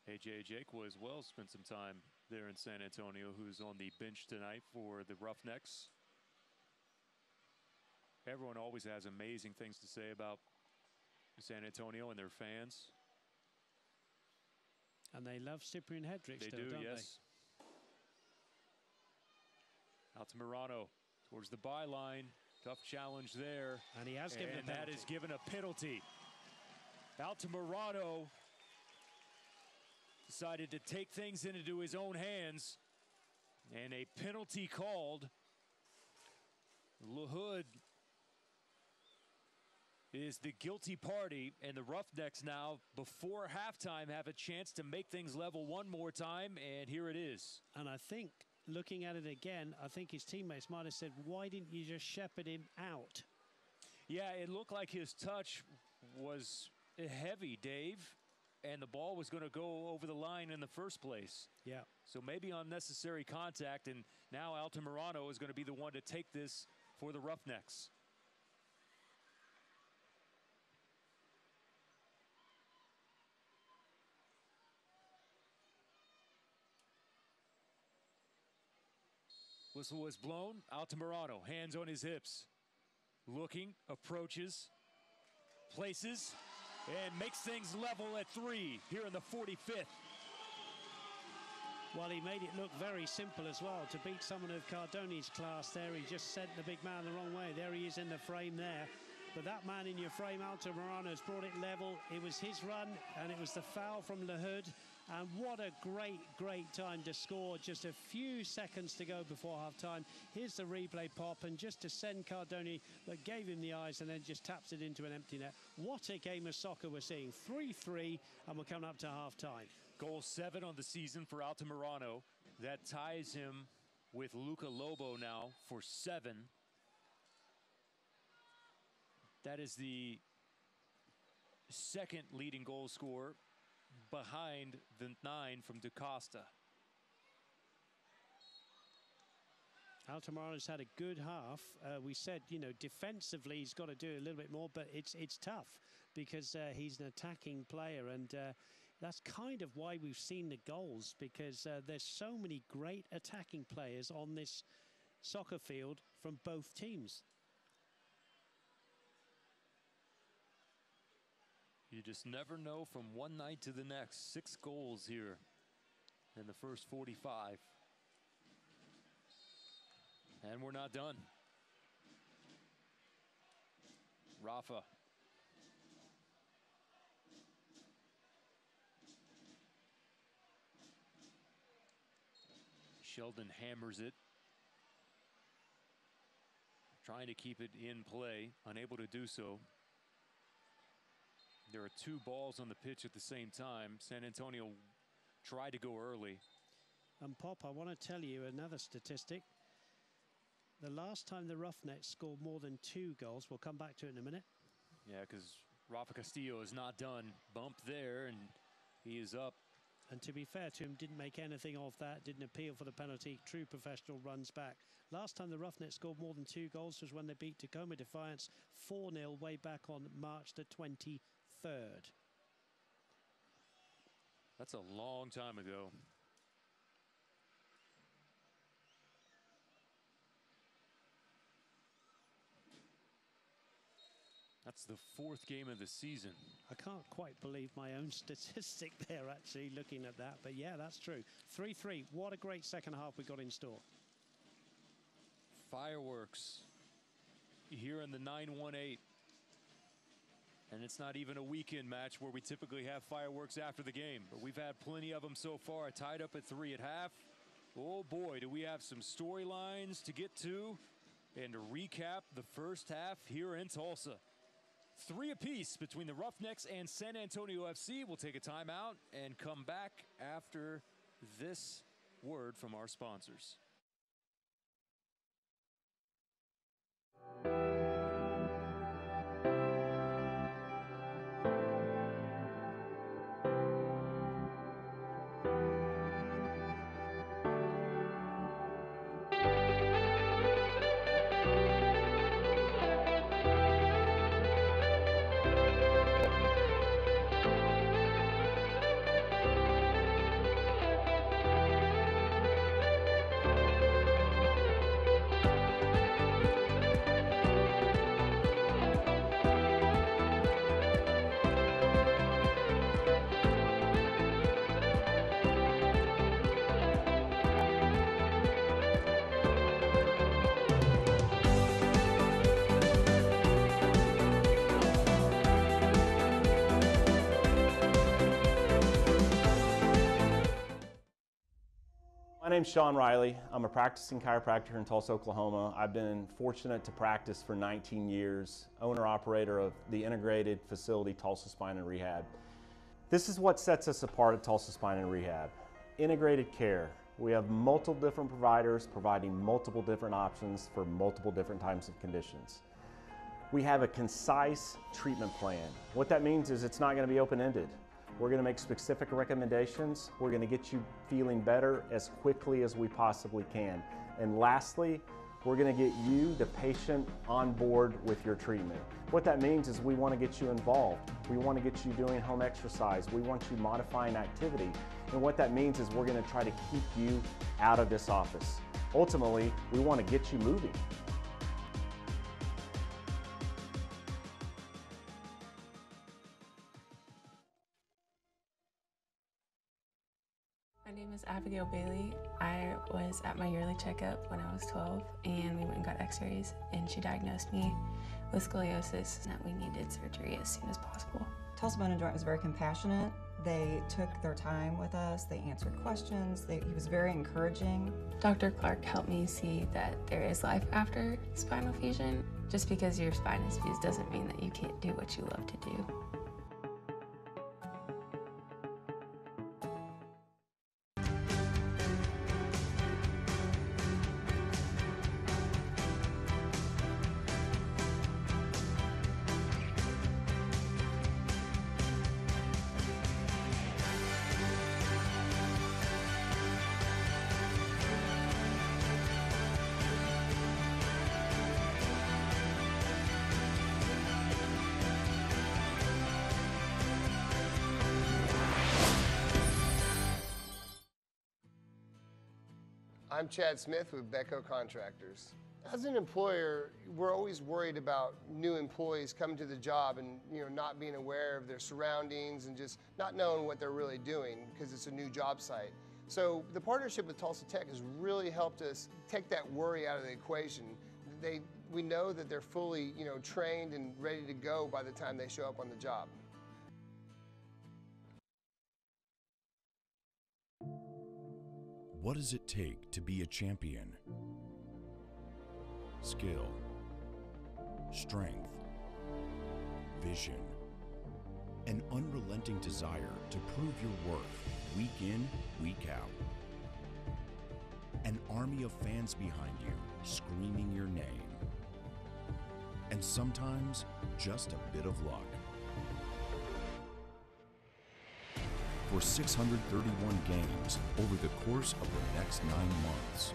AJ Jakwa as well spent some time there in San Antonio, who's on the bench tonight for the Roughnecks. Everyone always has amazing things to say about San Antonio and their fans. And they love Cyprian Hedrick still, do, don't yes. Altamirano towards the byline. Tough challenge there. And he has given a penalty. That is given a penalty. Altamirano decided to take things into his own hands, and a penalty called. LaHood is the guilty party, and the Roughnecks now, before halftime, have a chance to make things level one more time, and here it is. And I think, looking at it again, I think his teammates might have said, why didn't you just shepherd him out? Yeah, it looked like his touch was heavy, Dave, and the ball was going to go over the line in the first place. Yeah. So maybe unnecessary contact, and now Altamirano is going to be the one to take this for the Roughnecks. Whistle was blown. Altamirano, hands on his hips. Looking, approaches, places, and makes things level at 3 here in the 45th. Well, he made it look very simple as well. To beat someone of Cardoni's class there, he just sent the big man the wrong way. There he is in the frame there. But that man in your frame, Altamirano, has brought it level. It was his run, and it was the foul from LaHood. And what a great, great time to score. Just a few seconds to go before half-time. Here's the replay, Pop, and just to send Cardoni, that gave him the eyes and then just taps it into an empty net. What a game of soccer we're seeing. 3-3, and we're coming up to half-time. Goal 7 on the season for Altamirano. That ties him with Luca Lobo now for 7. That is the second leading goal scorer behind the 9 from DaCosta. Altamirano's had a good half. We said, you know, defensively he's got to do a little bit more, but it's tough because he's an attacking player, and that's kind of why we've seen the goals, because there's so many great attacking players on this soccer field from both teams. You just never know from one night to the next. 6 goals here in the first 45. And we're not done. Rafa. Sheldon hammers it. Trying to keep it in play, unable to do so. There are 2 balls on the pitch at the same time. San Antonio tried to go early. And Pop, I want to tell you another statistic. The last time the Roughnecks scored more than 2 goals, we'll come back to it in a minute. Yeah, because Rafa Castillo is not done. Bump there, and he is up. And to be fair to him, didn't make anything of that, didn't appeal for the penalty. True professional, runs back. Last time the Roughnecks scored more than 2 goals was when they beat Tacoma Defiance 4-0 way back on March the 23rd. That's a long time ago. That's the 4th game of the season. I can't quite believe my own statistic there, actually, looking at that. But yeah, that's true. 3-3. What a great second half we got in store. Fireworks here in the 9-1-8. And it's not even a weekend match where we typically have fireworks after the game. But we've had plenty of them so far. Tied up at 3 at half. Oh boy, do we have some storylines to get to and to recap the first half here in Tulsa. 3 apiece between the Roughnecks and San Antonio FC. We'll take a timeout and come back after this word from our sponsors. My name's Sean Riley. I'm a practicing chiropractor in Tulsa, Oklahoma. I've been fortunate to practice for 19 years, owner-operator of the integrated facility Tulsa Spine and Rehab. This is what sets us apart at Tulsa Spine and Rehab. Integrated care. We have multiple different providers providing multiple different options for multiple different types of conditions. We have a concise treatment plan. What that means is it's not going to be open-ended. We're going to make specific recommendations. We're going to get you feeling better as quickly as we possibly can. And lastly, we're going to get you, the patient, on board with your treatment. What that means is we want to get you involved. We want to get you doing home exercise. We want you modifying activity. And what that means is we're going to try to keep you out of this office. Ultimately, we want to get you moving. My name is Abigail Bailey. I was at my yearly checkup when I was 12, and we went and got x-rays, and she diagnosed me with scoliosis and that we needed surgery as soon as possible. Tulsa Bone and Joint was very compassionate. They took their time with us. They answered questions. He was very encouraging. Dr. Clark helped me see that there is life after spinal fusion. Just because your spine is fused doesn't mean that you can't do what you love to do. I'm Chad Smith with Becco Contractors. As an employer, we're always worried about new employees coming to the job and not being aware of their surroundings and just not knowing what they're really doing because it's a new job site. So the partnership with Tulsa Tech has really helped us take that worry out of the equation. We know that they're fully trained and ready to go by the time they show up on the job. What does it take to be a champion? Skill, strength, vision, an unrelenting desire to prove your worth week in, week out. An army of fans behind you screaming your name. And sometimes just a bit of luck. For 631 games over the course of the next 9 months,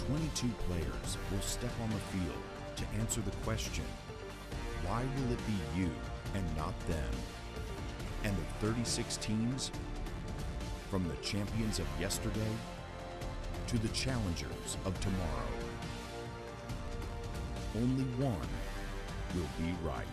22 players will step on the field to answer the question, why will it be you and not them? And the 36 teams, from the champions of yesterday to the challengers of tomorrow, only one will be right.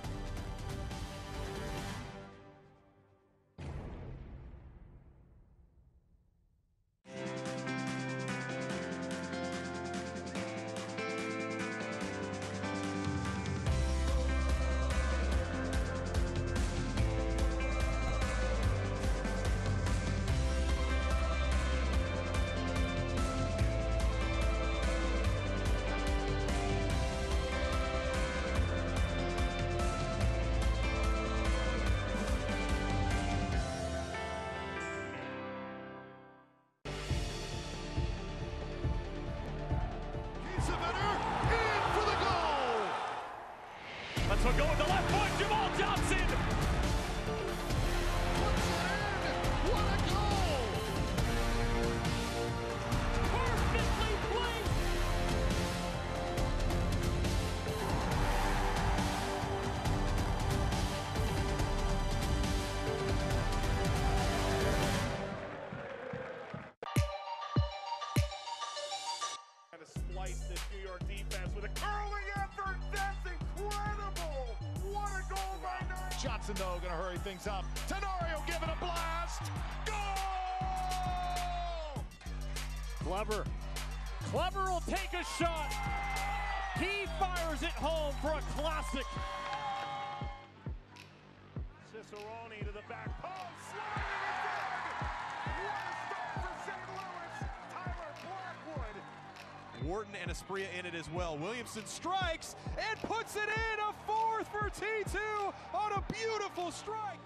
So going to left point, Jamal Johnson. Puts it in. What a goal! Perfectly placed. And to splice this New York defense with a curling effort. That's incredible. What a goal by Knight. Johnson, though, going to hurry things up. Tenorio giving a blast. Goal! Clever will take a shot. He fires it home for a classic. Cicerone to the back post. Sliding it in. What a start for St. Louis. Tyler Wharton and Espria in it as well. Williamson strikes and puts it in, a fourth for T2 on a beautiful strike.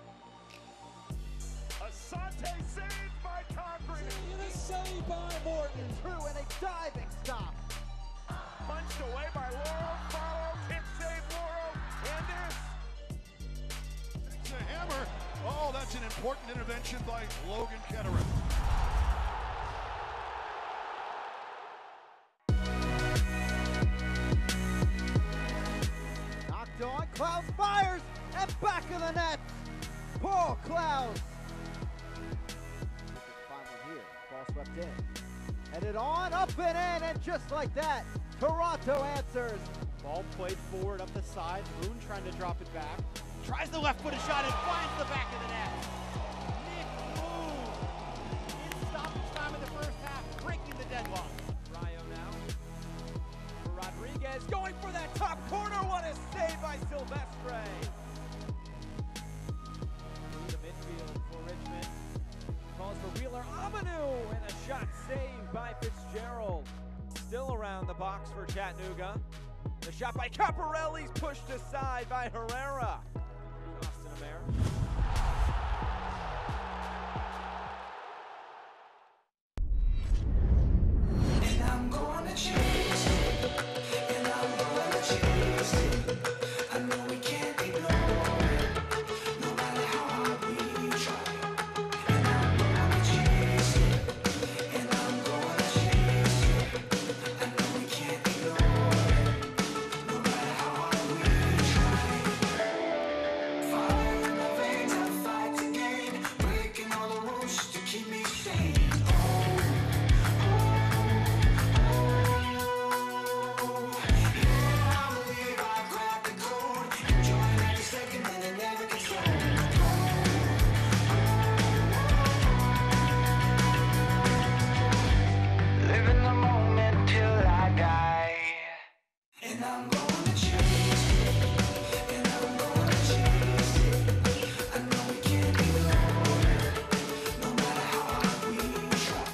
Asante saved by Cochran. And a save by Morton. Through and a diving stop. Punched away by Laurel, follow, tip save Laurel, and this. It's a hammer. Oh, that's an important intervention by Logan Ketterer. Knocked on, Clouds fires, and back of the net. Paul Clouds. Find one here, ball swept in. Headed on, up and in, and just like that, Toronto answers. Ball played forward up the side. Moon trying to drop it back. Tries the left-footed shot and finds the back of the net. Nick Moon in stoppage time in the first half, breaking the deadlock. Rayo now for Rodriguez, going for that top corner. What a save by Silvestre. Through the midfield for Richmond. Calls for Wheeler Avenue, and a shot saved by Fitzgerald. Still around the box for Chattanooga. The shot by Caparelli's pushed aside by Herrera. Austin Amer. And I'm gonna chase it. And I'm gonna chase it. I know we can't ignore it. No matter how hard we try. And I'm gonna chase it. And I'm gonna chase it. I know we can't ignore it. No matter how hard we try. Fire in the veins, I fight to gain. Breaking all the rules to keep me sane. Living the moment till I die. And I'm gonna chase it. And I'm gonna chase it. I know we can't ignore it. No matter how hard we try.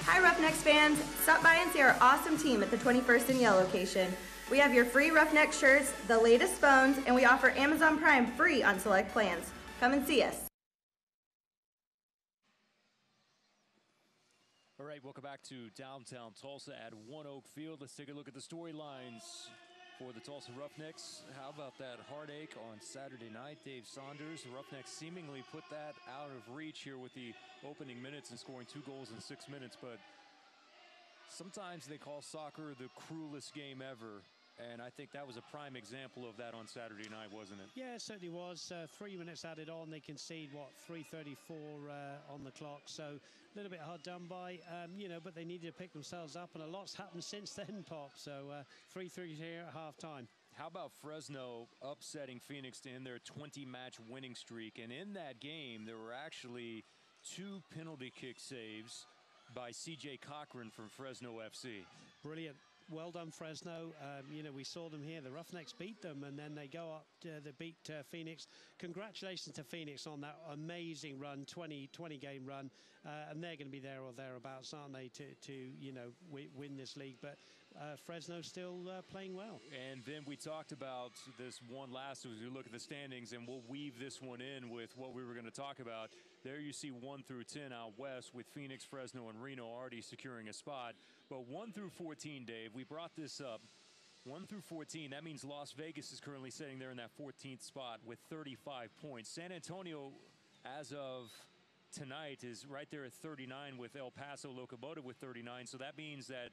Hi Roughnecks fans, stop by and see our awesome team at the 21st and Yale location. We have your free Roughnecks shirts, the latest phones, and we offer Amazon Prime free on select plans. Come and see us. All right, welcome back to downtown Tulsa at One Oak Field. Let's take a look at the storylines for the Tulsa Roughnecks. How about that heartache on Saturday night? Dave Saunders, the Roughnecks seemingly put that out of reach here with the opening minutes and scoring 2 goals in 6 minutes, but sometimes they call soccer the cruelest game ever. And I think that was a prime example of that on Saturday night, wasn't it? Yeah, it certainly was. 3 minutes added on. They concede, 3:34 on the clock. So a little bit hard done by, but they needed to pick themselves up. And a lot's happened since then, Pop. So 3-3 here at halftime. How about Fresno upsetting Phoenix to end their 20-match winning streak? And in that game, there were actually 2 penalty kick saves by C.J. Cochran from Fresno FC. Brilliant. Well done, Fresno. We saw them here. The Roughnecks beat them, and then they go up to beat Phoenix. Congratulations to Phoenix on that amazing run, 20-game run, and they're going to be there or thereabouts, aren't they, to win this league? But Fresno still playing well. And then we talked about this one last as we look at the standings, and we'll weave this one in with what we were going to talk about. There you see 1 through 10 out west with Phoenix, Fresno, and Reno already securing a spot. But 1 through 14, Dave, we brought this up. 1 through 14, that means Las Vegas is currently sitting there in that 14th spot with 35 points. San Antonio, as of tonight is right there at 39 with El Paso Locomotive with 39. So that means that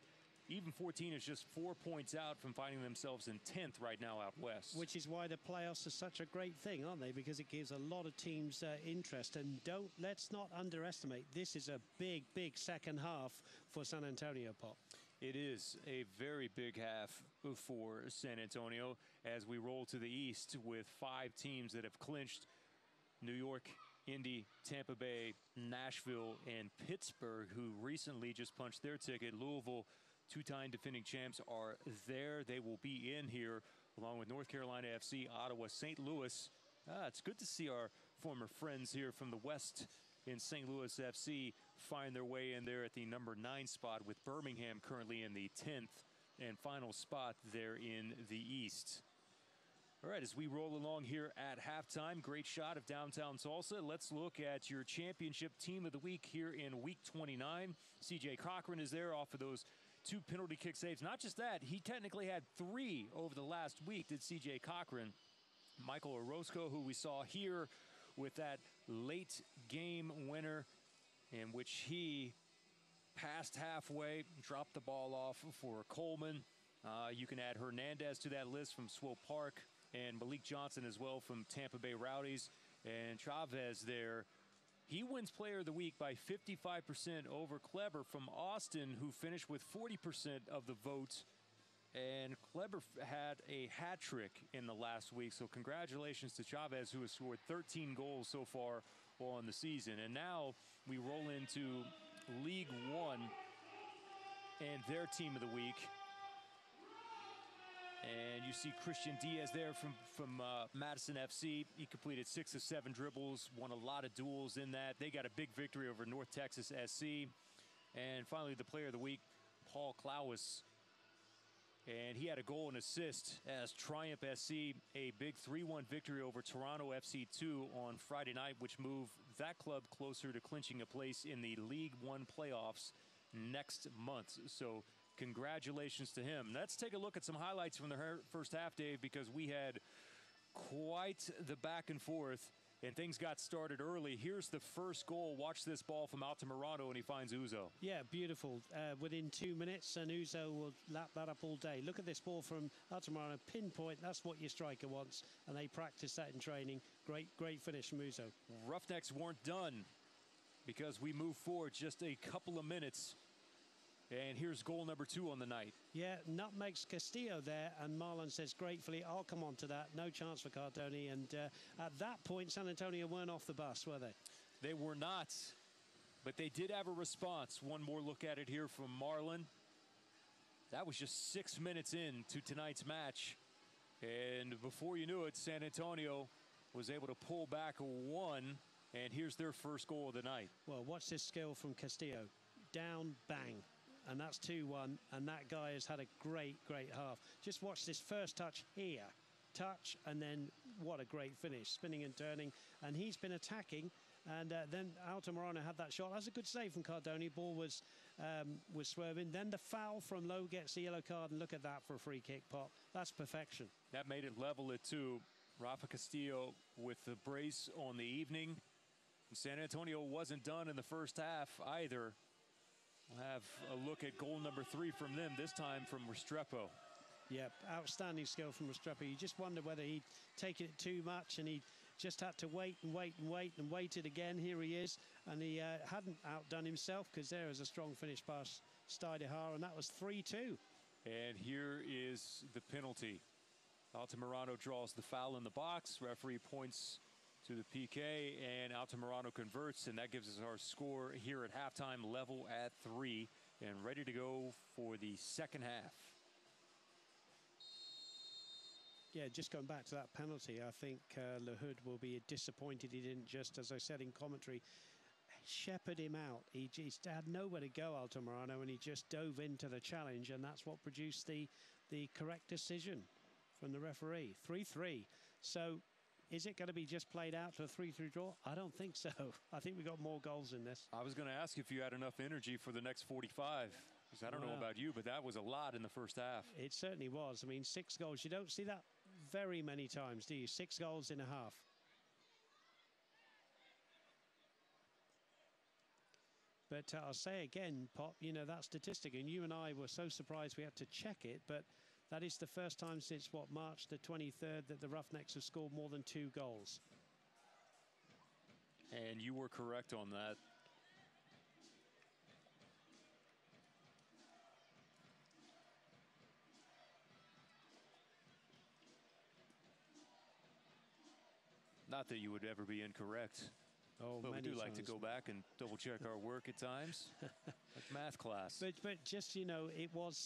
even 14 is just 4 points out from finding themselves in 10th right now out west. Which is why the playoffs are such a great thing, aren't they? Because it gives a lot of teams interest. And let's not underestimate, this is a big, big second half for San Antonio, Pop. It is a very big half for San Antonio as we roll to the east with 5 teams that have clinched: New York, Indy, Tampa Bay, Nashville, and Pittsburgh, who recently just punched their ticket. Louisville, 2-time defending champs, are there. They will be in here along with North Carolina FC, Ottawa, St. Louis. It's good to see our former friends here from the West in St. Louis FC find their way in there at the number 9 spot, with Birmingham currently in the 10th and final spot there in the East. All right, as we roll along here at halftime, great shot of downtown Tulsa. Let's look at your championship team of the week here in week 29. C.J. Cochran is there off of those 2 penalty kick saves. Not just that, he technically had 3 over the last week, did C.J. Cochran. Michael Orozco, who we saw here with that late game winner, in which he passed halfway, dropped the ball off for Coleman. You can add Hernandez to that list from Swope Park, and Malik Johnson as well from Tampa Bay Rowdies. And Chavez there, he wins player of the week by 55% over Kleber from Austin, who finished with 40% of the vote. And Kleber had a hat trick in the last week, so congratulations to Chavez, who has scored 13 goals so far on the season. And now we roll into League One and their team of the week. And you see Christian Diaz there from Madison FC. He completed 6 of 7 dribbles, won a lot of duels in that. They got a big victory over North Texas SC. And finally, the player of the week, Paul Claus. And he had a goal and assist as Triumph SC, a big 3-1 victory over Toronto FC2 on Friday night, which moved that club closer to clinching a place in the League One playoffs next month. So congratulations to him. Let's take a look at some highlights from the first half, Dave, because we had quite the back and forth, and things got started early. Here's the first goal. Watch this ball from Altamirano, and he finds Uzo. Yeah, beautiful. Within 2 minutes, and Uzo will lap that up all day. Look at this ball from Altamirano. Pinpoint, that's what your striker wants, and they practice that in training. Great finish from Uzo. Roughnecks weren't done because we moved forward just a couple of minutes. And here's goal number 2 on the night. Yeah, nutmegs Castillo there, and Marlon says gratefully, I'll come on to that. No chance for Cardoni. And at that point, San Antonio weren't off the bus, were they? They were not, but they did have a response. One more look at it here from Marlon. That was just 6 minutes into tonight's match. And before you knew it, San Antonio was able to pull back 1, and here's their first goal of the night. Well, watch this skill from Castillo. Down, bang. And that's 2-1, and that guy has had a great half. Just watch this first touch here. Touch, and then what a great finish. Spinning and turning, and he's been attacking, and then Altamirano had that shot. That's a good save from Cardoni. Ball was swerving. Then the foul from Lowe gets the yellow card, and look at that for a free kick, Pop. That's perfection. That made it level at 2. Rafa Castillo with the brace on the evening. San Antonio wasn't done in the first half either. We'll have a look at goal number 3 from them, this time from Restrepo. Yep, outstanding skill from Restrepo. You just wonder whether he'd taken it too much and he just had to wait and waited again. Here he is, and he hadn't outdone himself, because there is a strong finish past Steidehar, and that was 3-2. And here is the penalty. Altamirano draws the foul in the box. Referee points to the PK, and Altamirano converts, and that gives us our score here at halftime, level at 3, and ready to go for the second half. Yeah, just going back to that penalty, I think LaHood will be disappointed he didn't just, as I said in commentary, shepherd him out. He just had nowhere to go, Altamirano, and he just dove into the challenge, and that's what produced the correct decision from the referee. 3-3. So is it going to be just played out to a 3-3 draw? I don't think so. I think we got more goals in this. I was going to ask if you had enough energy for the next 45. Because I don't know about you, but that was a lot in the first half. It certainly was. I mean, 6 goals. You don't see that very many times, do you? 6 goals in a half. But I'll say again, Pop, you know, that statistic, and you and I were so surprised we had to check it, but that is the first time since, what, March the 23rd that the Roughnecks have scored more than 2 goals. And you were correct on that. Not that you would ever be incorrect. Oh, but we do like times. to go back and double check our work at times, like math class. But just, you know, it was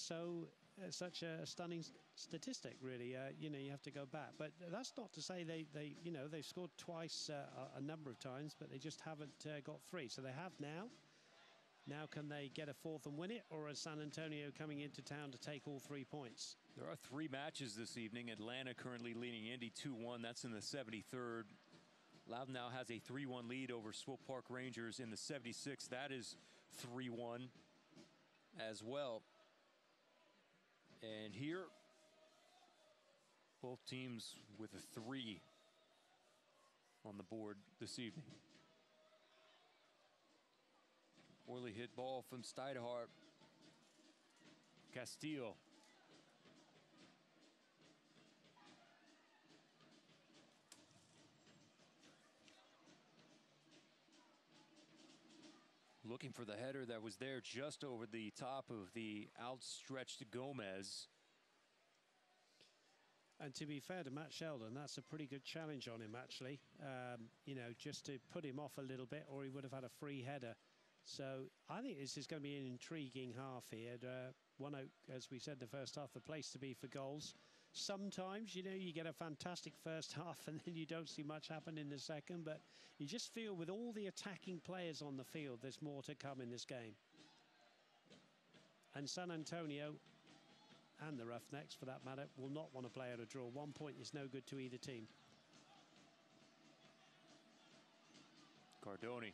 such a stunning statistic, really. You know, you have to go back. But that's not to say they you know, they've scored twice a number of times, but they just haven't got 3. So they have now. Now can they get a 4th and win it, or is San Antonio coming into town to take all 3 points? There are 3 matches this evening. Atlanta currently leading Indy 2-1. That's in the 73rd. Loudon now has a 3-1 lead over Swope Park Rangers in the 76th. That is 3-1 as well. And here, both teams with a 3 on the board this evening. Poorly hit ball from Steinhardt. Castillo. Looking for the header that was there just over the top of the outstretched Gomez. And to be fair to Matt Sheldon, that's a pretty good challenge on him, actually. You know, just to put him off a little bit, or he would have had a free header. So I think this is going to be an intriguing half here. One Oak, as we said, the first half, the place to be for goals. Sometimes, you know, you get a fantastic first half and then you don't see much happen in the second. But you just feel with all the attacking players on the field, there's more to come in this game. And San Antonio, and the Roughnecks for that matter, will not want to play out a draw. 1 point is no good to either team. Cardoni.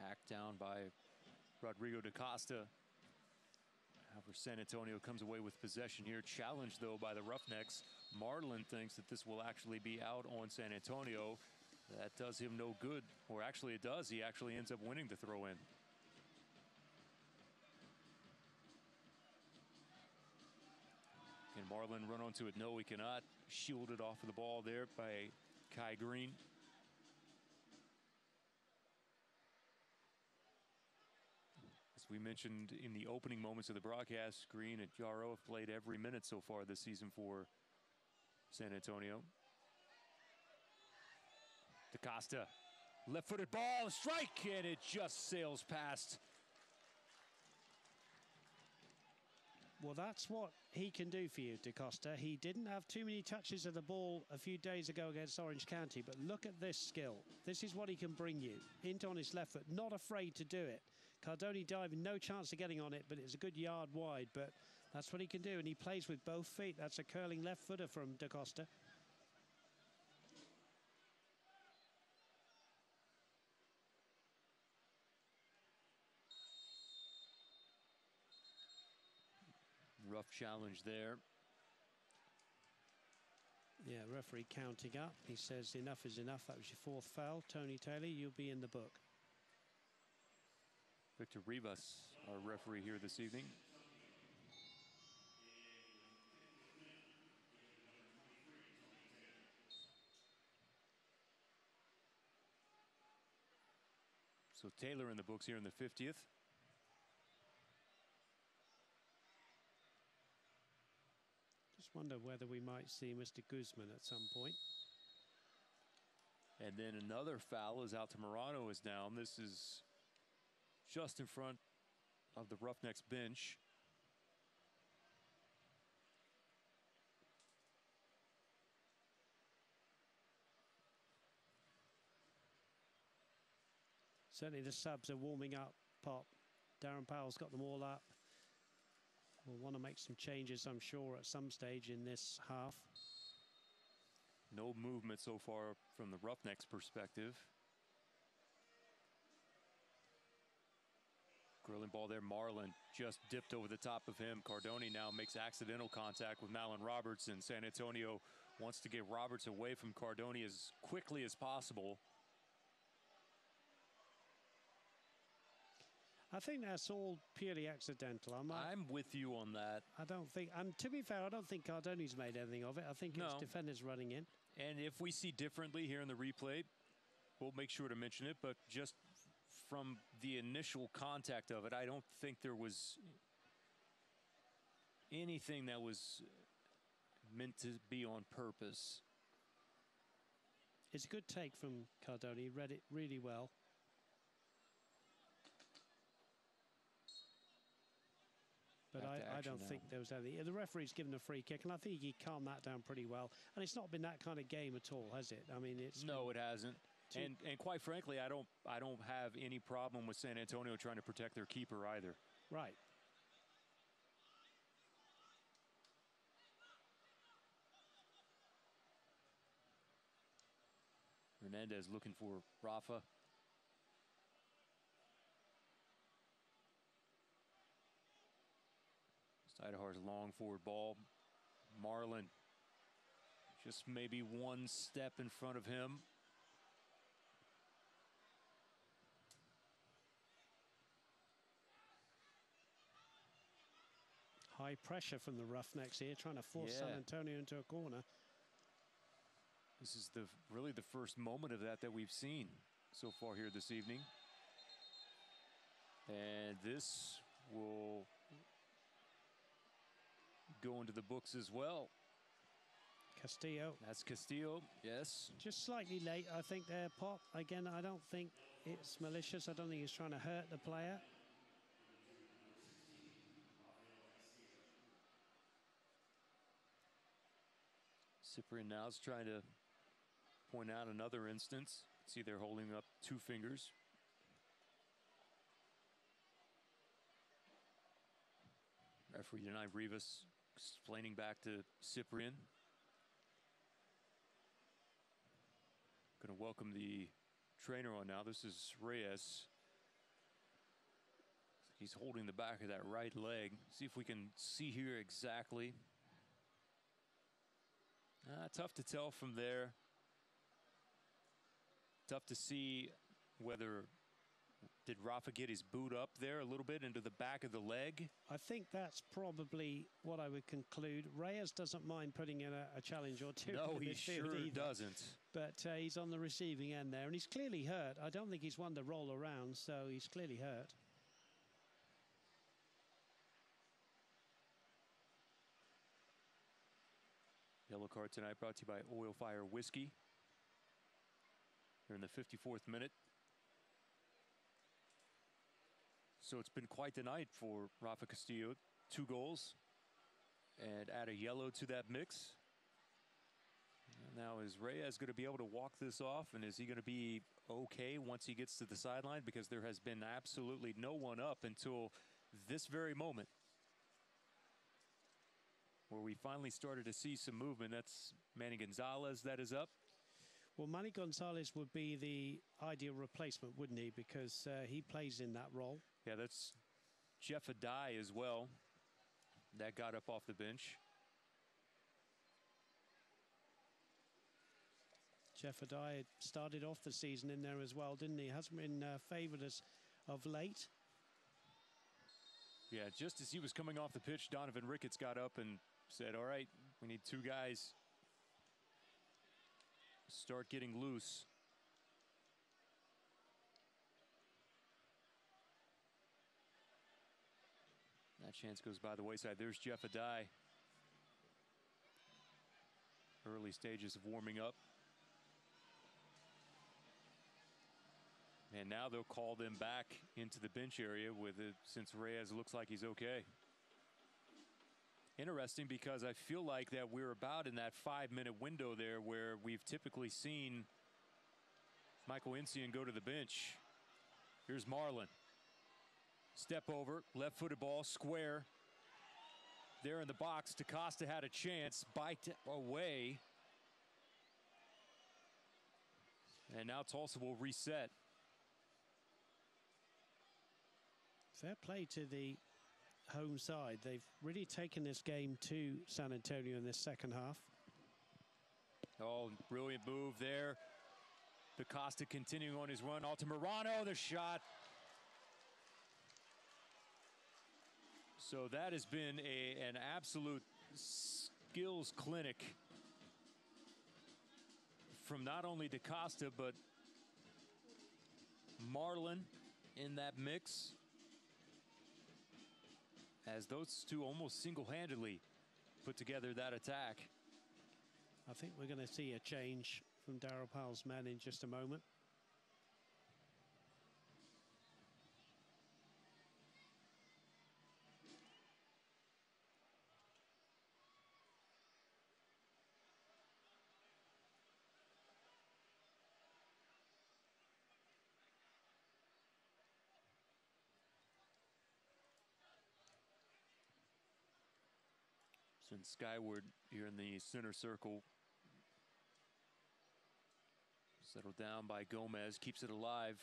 Hacked down by Rodrigo da Costa. However, San Antonio comes away with possession here. Challenged, though, by the Roughnecks. Marlin thinks that this will actually be out on San Antonio. That does him no good. Or actually, it does. He actually ends up winning the throw-in. Can Marlin run onto it? No, he cannot. Shielded off of the ball there by Kai Green. We mentioned in the opening moments of the broadcast, Green and Yarrow have played every minute so far this season for San Antonio. DaCosta, left-footed ball, strike, and it just sails past. Well, that's what he can do for you, DaCosta. He didn't have too many touches of the ball a few days ago against Orange County, but look at this skill. This is what he can bring you. Into on his left foot, not afraid to do it. Cardoni diving, no chance of getting on it, but it's a good yard wide. But that's what he can do, and he plays with both feet. That's a curling left footer from DaCosta. Rough challenge there. Yeah, referee counting up. He says enough is enough. That was your 4th foul. Tony Taylor, you'll be in the book. Victor Rivas, our referee here this evening. So Taylor in the books here in the 50th. Just wonder whether we might see Mr. Guzman at some point. And then another foul as Altamirano is down. This is just in front of the Roughnecks bench. Certainly the subs are warming up, Pop. Darren Powell's got them all up. We'll want to make some changes, I'm sure, at some stage in this half. No movement so far from the Roughnecks perspective. Grilling ball there, Marlin just dipped over the top of him. Cardoni now makes accidental contact with Malin Roberts, and San Antonio wants to get Roberts away from Cardoni as quickly as possible. I think that's all purely accidental. I'm with you on that. I don't think, and to be fair, I don't think Cardoni's made anything of it. I think it's defenders running in. And if we see differently here in the replay, we'll make sure to mention it. But just from the initial contact of it, I don't think there was anything that was meant to be on purpose. It's a good take from Cardoni. He read it really well. But I don't think there was anything. The referee's given a free kick, and I think he calmed that down pretty well. And it's not been that kind of game at all, has it? I mean, it's no, it hasn't. And quite frankly, I don't have any problem with San Antonio trying to protect their keeper either. Right. Hernandez looking for Rafa. Sidehar's long forward ball. Marlin just maybe one step in front of him. High pressure from the Roughnecks here, trying to force San Antonio into a corner. This is really the first moment of that we've seen so far here this evening. And this will go into the books as well. Castillo. That's Castillo, yes. Just slightly late, I think, there, Pop. Again, I don't think it's malicious. I don't think he's trying to hurt the player. Cyprian now is trying to point out another instance. See, they're holding up two fingers. Referee tonight, Rivas, explaining back to Cyprian. Going to welcome the trainer on now. This is Reyes. He's holding the back of that right leg. See if we can see here exactly. Tough to tell from there. Tough to see whether did Rafa get his boot up there a little bit into the back of the leg. I think that's probably what I would conclude. Reyes doesn't mind putting in a challenge or two. No, he sure doesn't. But he's on the receiving end there, and he's clearly hurt. I don't think he's one to roll around, so he's clearly hurt. Yellow card tonight brought to you by Oil Fire Whiskey. Here in the 54th minute. So it's been quite the night for Rafa Castillo. 2 goals. And add a yellow to that mix. And now is Reyes going to be able to walk this off? And is he going to be okay once he gets to the sideline? Because there has been absolutely no one up until this very moment, where we finally started to see some movement. That's Manny Gonzalez that is up. Well, Manny Gonzalez would be the ideal replacement, wouldn't he? Because he plays in that role. Yeah, that's Jeff Adai as well. That got up off the bench. Jeff Adai started off the season in there as well, didn't he? Hasn't been favoured as of late. Yeah, just as he was coming off the pitch, Donovan Ricketts got up and said, all right, we need 2 guys. Start getting loose. That chance goes by the wayside. There's Jeff Adai. Early stages of warming up. And now they'll call them back into the bench area with it, since Reyes looks like he's okay. Interesting, because I feel like that we're about in that 5-minute window there where we've typically seen Michael Insian go to the bench. Here's Marlin. Step over, left-footed ball, square. There in the box, DaCosta had a chance, biked away. And now Tulsa will reset. Fair play to the home side. They've really taken this game to San Antonio in this second half. Oh, brilliant move there. DaCosta continuing on his run. Altamirano, the shot. So that has been an absolute skills clinic from not only DaCosta, but Marlin in that mix, as those two almost single-handedly put together that attack. I think we're going to see a change from Daryl Powell's men in just a moment. Send skyward here in the center circle. Settled down by Gomez, keeps it alive.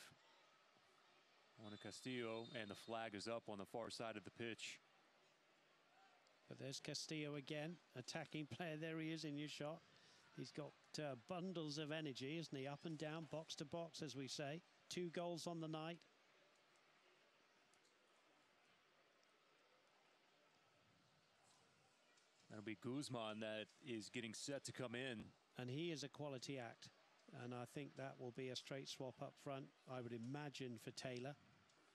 On to Castillo, and the flag is up on the far side of the pitch. But there's Castillo again, attacking player. There he is in your shot. He's got bundles of energy, isn't he? Up and down, box to box, as we say. 2 goals on the night. That'll be Guzman that is getting set to come in. And he is a quality act. And I think that will be a straight swap up front, I would imagine, for Taylor,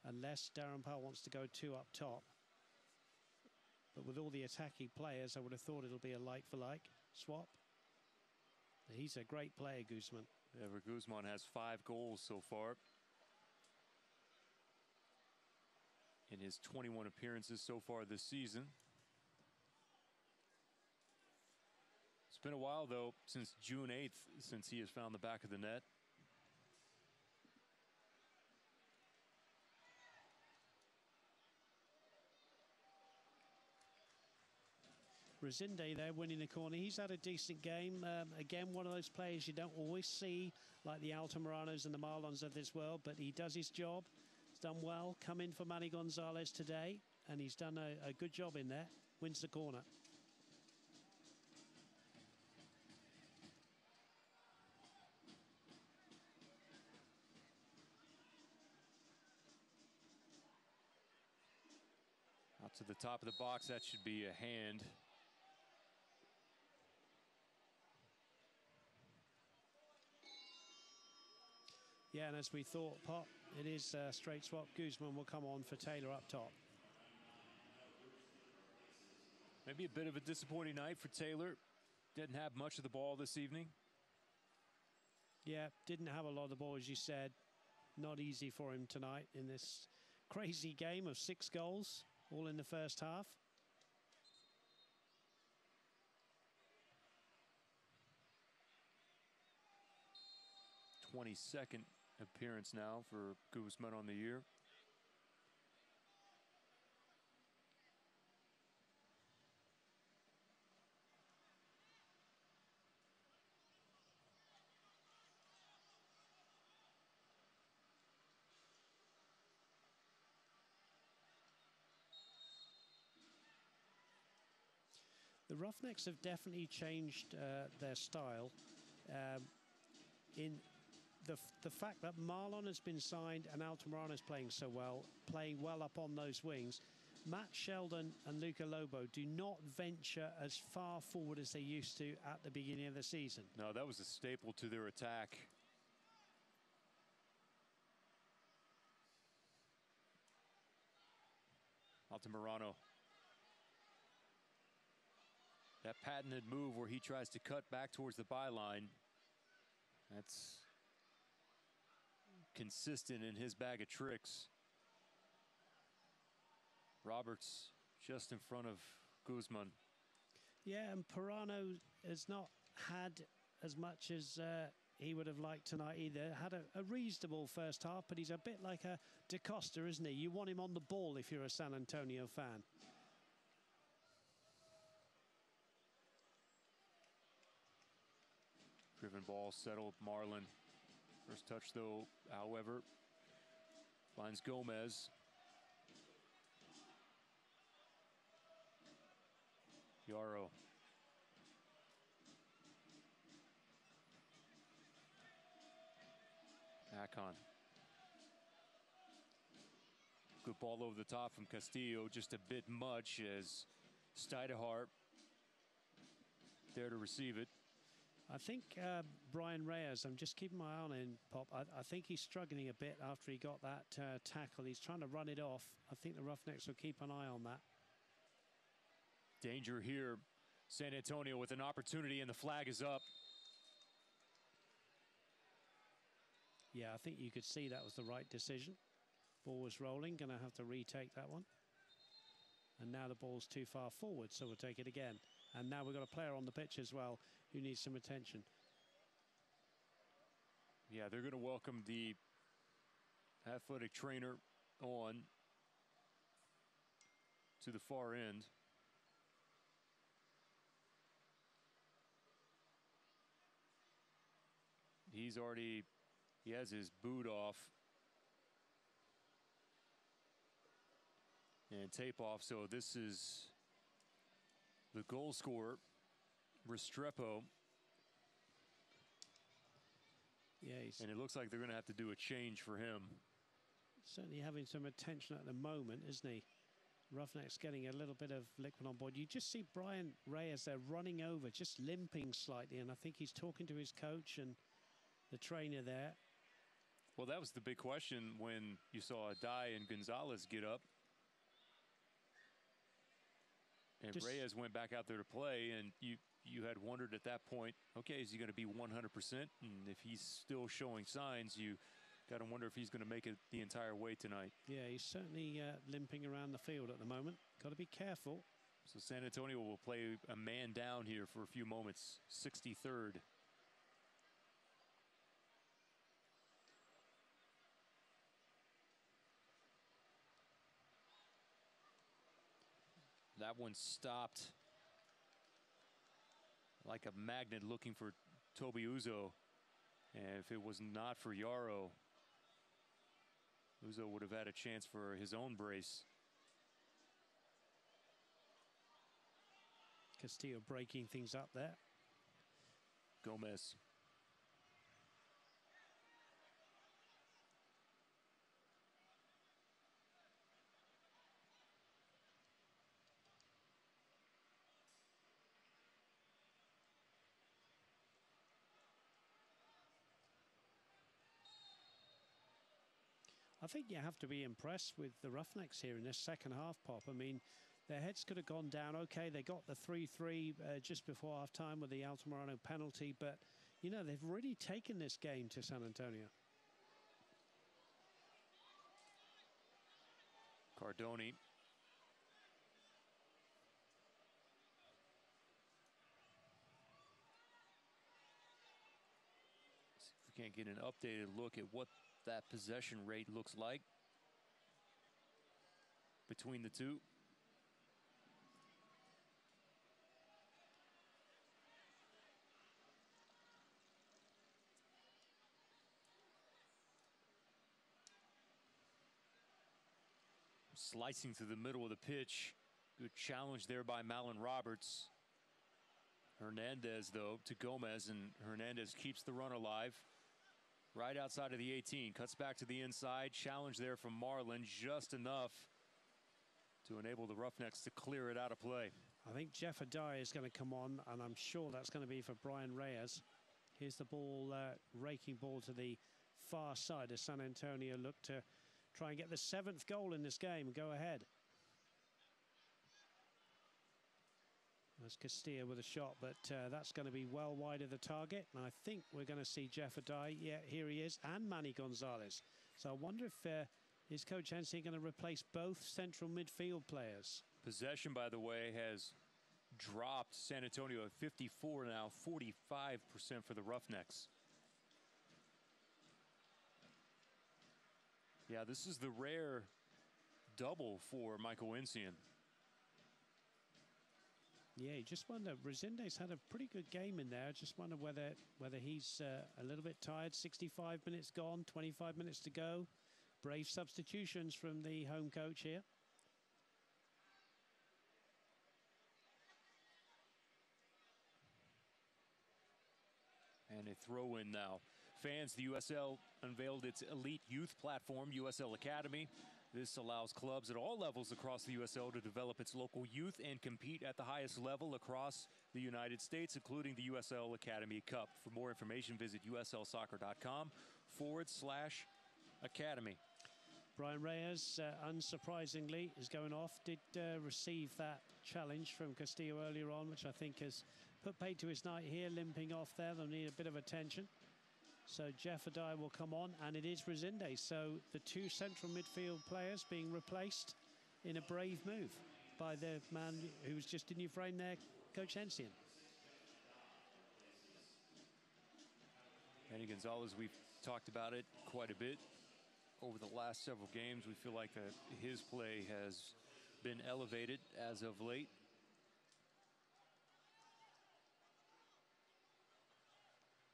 unless Darren Powell wants to go 2 up top. But with all the attacking players, I would have thought it'll be a like-for-like swap. He's a great player, Guzman. Ever Guzman has 5 goals so far in his 21 appearances so far this season. It's been a while, though, since June 8th, since he has found the back of the net. Resende there winning the corner. He's had a decent game. Again, one of those players you don't always see, like the Altamiranos and the Marlons of this world, but he does his job. He's done well. Come in for Manny Gonzalez today, and he's done a good job in there. Wins the corner. Out to the top of the box, that should be a hand. Yeah, and as we thought, Pop, it is a straight swap. Guzman will come on for Taylor up top. Maybe a bit of a disappointing night for Taylor. Didn't have much of the ball this evening. Yeah, didn't have a lot of the ball, as you said. Not easy for him tonight in this crazy game of 6 goals, all in the first half. '22nd appearance now for Guzman on the year. The Roughnecks have definitely changed their style. In the fact that Marlon has been signed and Altamirano is playing so well, playing well up on those wings. Matt Sheldon and Luca Lobo do not venture as far forward as they used to at the beginning of the season. No, that was a staple to their attack. Altamirano. That patented move where he tries to cut back towards the byline. That's consistent in his bag of tricks. Roberts just in front of Guzman. Yeah, and Pirano has not had as much as he would have liked tonight either. Had a reasonable first half, but he's a bit like a DaCosta, isn't he? You want him on the ball if you're a San Antonio fan. Driven ball settled, Marlin. First touch though, however, finds Gomez. Yarrow. Akon. Good ball over the top from Castillo, just a bit much as Stidehart there to receive it. I think Brian Reyes, I'm just keeping my eye on him, Pop. I think he's struggling a bit after he got that tackle. He's trying to run it off. I think the Roughnecks will keep an eye on that. Danger here. San Antonio with an opportunity, and the flag is up. Yeah, I think you could see that was the right decision. Ball was rolling, going to have to retake that one. And now the ball's too far forward, so we'll take it again. And now we've got a player on the pitch as well who needs some attention. Yeah, they're going to welcome the athletic trainer on to the far end. He has his boot off and tape off, so this is the goal scorer, Restrepo. Yeah, and it looks like they're going to have to do a change for him. Certainly having some attention at the moment, isn't he? Roughnecks getting a little bit of liquid on board. You just see Brian Reyes there running over, just limping slightly, and I think he's talking to his coach and the trainer there. Well, that was the big question when you saw Adai and Gonzalez get up. And Reyes went back out there to play, and you had wondered at that point, okay, is he going to be 100%? And if he's still showing signs, you got to wonder if he's going to make it the entire way tonight. Yeah, he's certainly limping around the field at the moment. Got to be careful. So San Antonio will play a man down here for a few moments. 63rd. That one stopped like a magnet looking for Toby Uzo. And if it was not for Yarrow, Uzo would have had a chance for his own brace. Castillo breaking things up there. Gomez. I think you have to be impressed with the Roughnecks here in this second half, Pop. I mean, their heads could have gone down. Okay, they got the 3-3 just before half-time with the Altamirano penalty, but, you know, they've really taken this game to San Antonio. Cardoni. See if we can't get an updated look at what that possession rate looks like between the two. Slicing through the middle of the pitch. Good challenge there by Malin Roberts. Hernandez, though, to Gomez, and Hernandez keeps the run alive. Right outside of the 18, cuts back to the inside. Challenge there from Marlin, just enough to enable the Roughnecks to clear it out of play. I think Jeff Adai is going to come on, and I'm sure that's going to be for Brian Reyes. Here's the ball, raking ball to the far side as San Antonio look to try and get the 7th goal in this game and go ahead. There's Castillo with a shot, but that's going to be well wide of the target. And I think we're going to see Jeff Adai. Yeah, here he is, and Manny Gonzalez. So I wonder if his coach Hensey going to replace both central midfield players. Possession, by the way, has dropped San Antonio at 54 now, 45% for the Roughnecks. Yeah, this is the rare double for Michael Wincian. Yeah, you just wonder, Resende's had a pretty good game in there. Just wonder whether he's a little bit tired. 65 minutes gone, 25 minutes to go. Brave substitutions from the home coach here. And a throw in now. Fans, the USL unveiled its elite youth platform, USL Academy. This allows clubs at all levels across the USL to develop its local youth and compete at the highest level across the United States, including the USL Academy Cup. For more information, visit uslsoccer.com/academy. Brian Reyes, unsurprisingly, is going off. Did receive that challenge from Castillo earlier on, which I think has put paid to his night here, limping off there. They'll need a bit of attention. So Jeff Adai will come on, and it is Resende. So the two central midfield players being replaced in a brave move by the man who was just in your frame there, Coach Hensian. Manny Gonzalez, we've talked about it quite a bit over the last several games. We feel like that his play has been elevated as of late.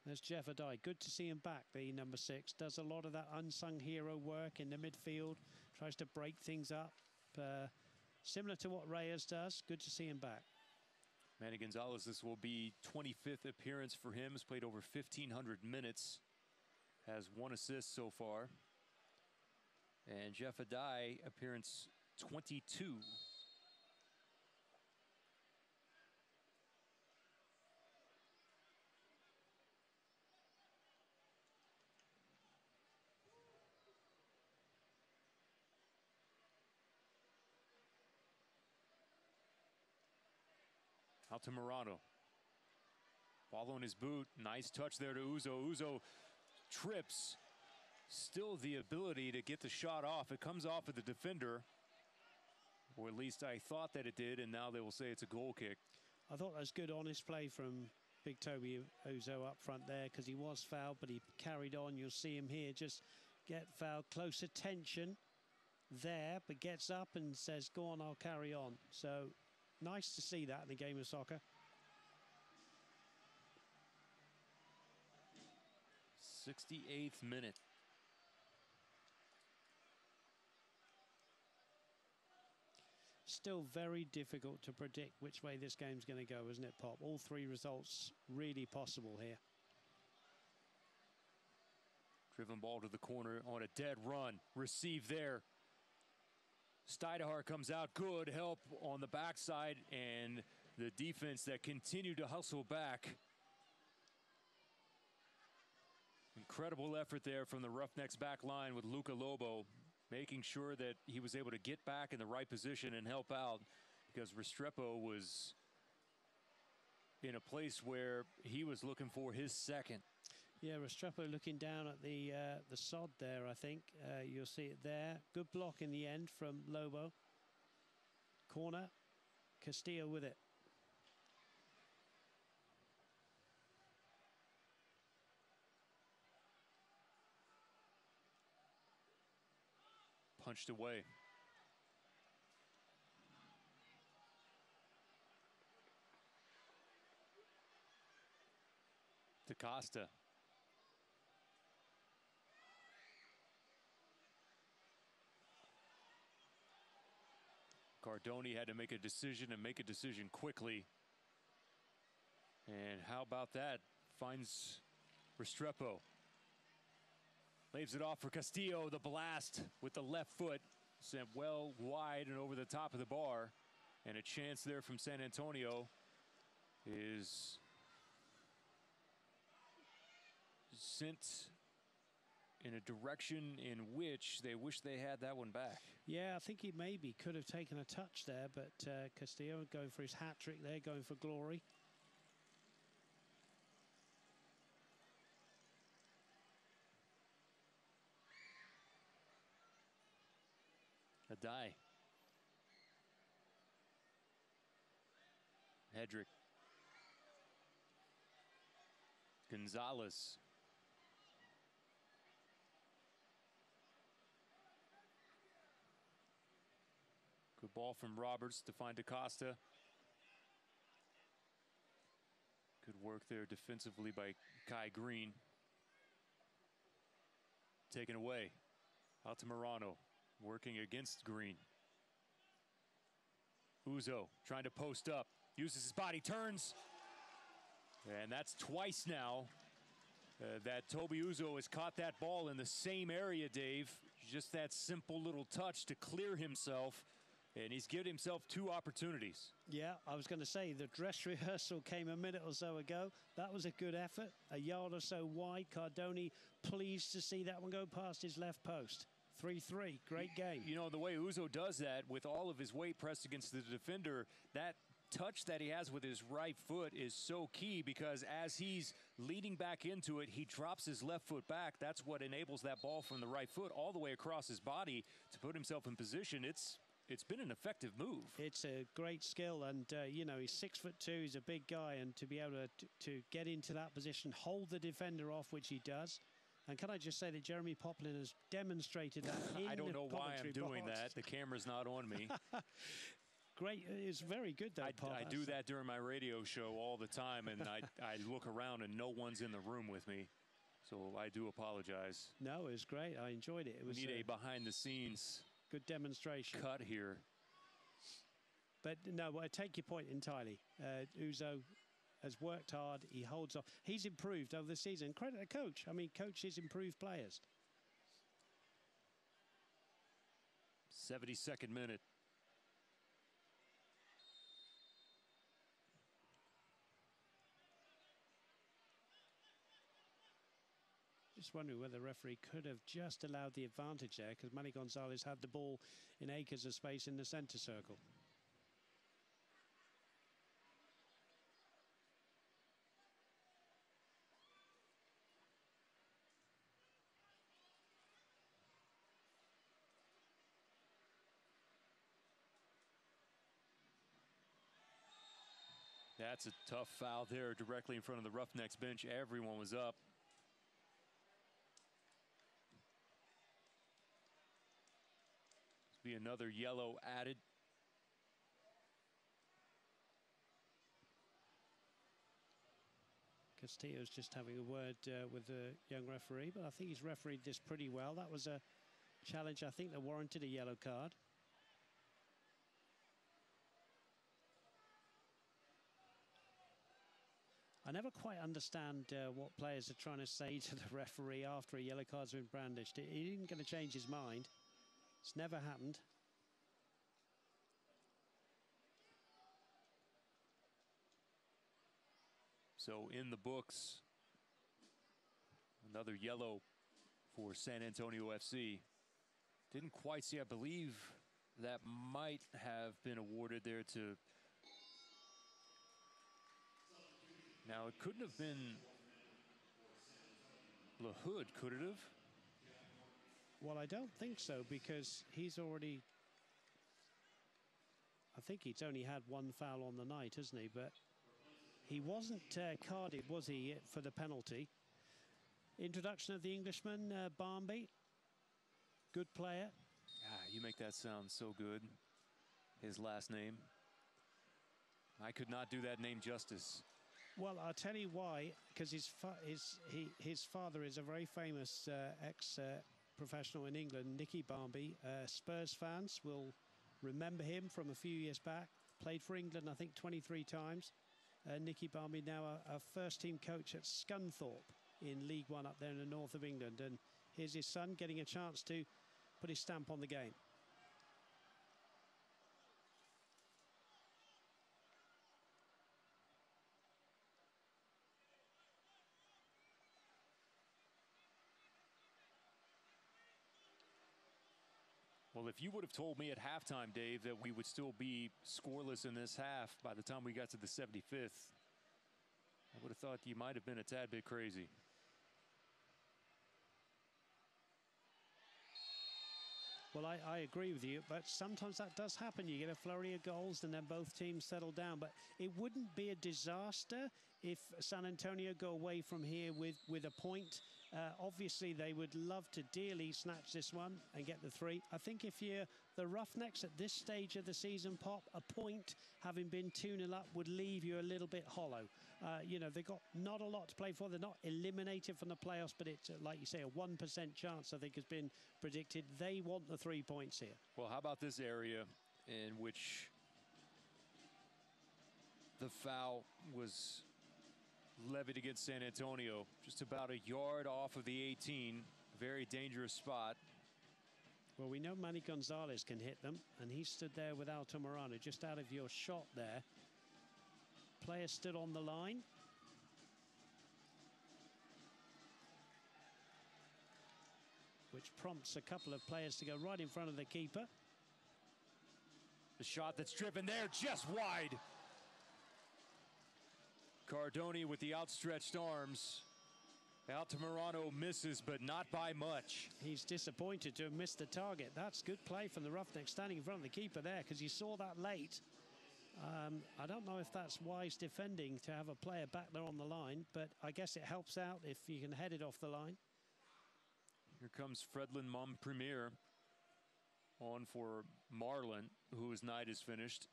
There's Jeff Adai. Good to see him back, the number 6. Does a lot of that unsung hero work in the midfield. Tries to break things up. Similar to what Reyes does. Good to see him back. Manny Gonzalez, this will be 25th appearance for him. Has played over 1,500 minutes. Has 1 assist so far. And Jeff Adai, appearance 22. Out to Morano. Ball on his boot. Nice touch there to Uzo. Uzo trips. Still the ability to get the shot off. It comes off of the defender. Or at least I thought that it did, and now they will say it's a goal kick. I thought that was good, honest play from Big Toby Uzo up front there, because he was fouled, but he carried on. You'll see him here just get fouled. Close attention there, but gets up and says, go on, I'll carry on. So nice to see that in the game of soccer. 68th minute. Still very difficult to predict which way this game's going to go, isn't it, Pop? All 3 results really possible here. Driven ball to the corner on a dead run. Received there. Steidehar comes out. Good help on the backside, and the defense that continued to hustle back. Incredible effort there from the Roughnecks back line with Luca Lobo, making sure that he was able to get back in the right position and help out, because Restrepo was in a place where he was looking for his second. Yeah, Restrepo looking down at the sod there, I think. You'll see it there. Good block in the end from Lobo. Corner. Castillo with it. Punched away. DaCosta. Cardoni had to make a decision, and make a decision quickly. And how about that? Finds Restrepo. Leaves it off for Castillo. The blast with the left foot sent well wide and over the top of the bar. And a chance there from San Antonio is sent in a direction in which they wish they had that one back. Yeah, I think he maybe could have taken a touch there, but Castillo going for his hat-trick there, going for glory. Adai. Hedrick. Gonzalez. Good ball from Roberts to find DaCosta. Good work there defensively by Kai Green. Taken away. Out to Morano. Working against Green. Uzo trying to post up. Uses his body, turns. And that's twice now that Toby Uzo has caught that ball in the same area, Dave. just that simple little touch to clear himself, and he's given himself 2 opportunities. Yeah, I was going to say the dress rehearsal came a minute or so ago. That was a good effort, a yard or so wide. Cardone pleased to see that one go past his left post. 3-3, great game. You know, the way Uzo does that with all of his weight pressed against the defender, that touch that he has with his right foot is so key, because as he's leading back into it, he drops his left foot back. That's what enables that ball from the right foot all the way across his body to put himself in position. It's been an effective move. It's a great skill, and you know, he's 6'2", he's a big guy, and to be able to get into that position, hold the defender off, which he does. And can I just say that Jeremy Poplin has demonstrated that in I don't know the why I'm doing box. that. The camera's not on me. Great. It's very good, though, Pop. I do that during my radio show all the time, and I look around and no one's in the room with me. So I do apologize. No, it was great. I enjoyed it. We need a behind-the-scenes good demonstration. Cut here. But no, I take your point entirely. Uzo has worked hard. He holds off. He's improved over the season. Credit the coach. I mean, coaches improve players. 72nd minute. Just wondering whether the referee could have just allowed the advantage there, because Manny Gonzalez had the ball in acres of space in the center circle. That's a tough foul there directly in front of the Roughnecks bench. Everyone was up. Be another yellow added. Castillo's just having a word with the young referee, but I think he's refereed this pretty well. That was a challenge, I think, that warranted a yellow card. I never quite understand what players are trying to say to the referee after a yellow card's been brandished. He isn't going to change his mind. It's never happened. So in the books, another yellow for San Antonio FC. Didn't quite see, I believe that might have been awarded there to... Now, it couldn't have been LaHood, could it have? Well, I don't think so, because he's already... I think he's only had one foul on the night, hasn't he? But he wasn't carded, was he, for the penalty? Introduction of the Englishman, Barmby. Good player. Ah, you make that sound so good. His last name. I could not do that name justice. Well, I'll tell you why, because his father is a very famous ex-professional in England, Nicky Barmby. Spurs fans will remember him from a few years back. Played for England, I think, 23 times. Nicky Barmby now a first-team coach at Scunthorpe in League One up there in the north of England. And here's his son getting a chance to put his stamp on the game. Well, if you would have told me at halftime, Dave, that we would still be scoreless in this half by the time we got to the 75th, I would have thought you might have been a tad bit crazy. Well, I agree with you, but sometimes that does happen. You get a flurry of goals and then both teams settle down. But it wouldn't be a disaster if San Antonio go away from here with a point. Obviously, they would love to dearly snatch this one and get the 3. I think if you're the Roughnecks at this stage of the season, Pop, a point, having been 2-0 up, would leave you a little bit hollow. You know, they've got not a lot to play for. They're not eliminated from the playoffs, but it's, like you say, a 1% chance, I think, has been predicted. They want the 3 points here. Well, how about this area in which the foul was levied against San Antonio, just about a yard off of the 18. Very dangerous spot. Well, we know Manny Gonzalez can hit them, and he stood there with Altamirano just out of your shot there. Player stood on the line. Which prompts a couple of players to go right in front of the keeper. The shot that's driven there, just wide. Cardoni with the outstretched arms. Altamirano misses, but not by much. He's disappointed to have missed the target. That's good play from the Roughnecks standing in front of the keeper there, because you saw that late. I don't know if that's wise defending to have a player back there on the line, but I guess it helps out if you can head it off the line. Here comes Fredlin Mompremier on for Marlon, whose night is finished.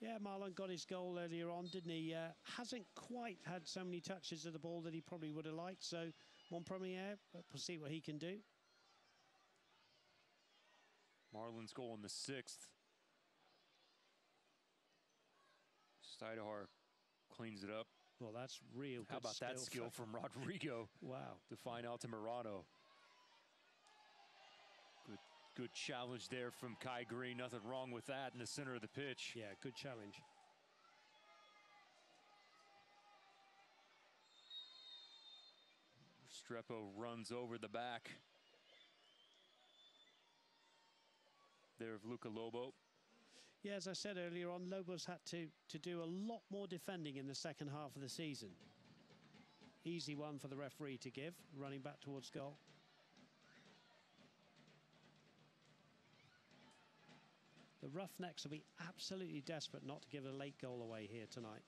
Yeah, Marlon got his goal earlier on, didn't he? Hasn't quite had so many touches of the ball that he probably would have liked. So Mompremier, we'll see what he can do. Marlon's goal in the 6th. Stidehar cleans it up. Well, that's real. How about that skill from Rodrigo? Wow. To find Altamirano. Good challenge there from Kai Green. Nothing wrong with that in the center of the pitch. Yeah, good challenge. Strepo runs over the back there of Luca Lobo. Yeah, as I said earlier on, Lobo's had to do a lot more defending in the second half of the season. Easy one for the referee to give, running back towards goal. The Roughnecks will be absolutely desperate not to give a late goal away here tonight.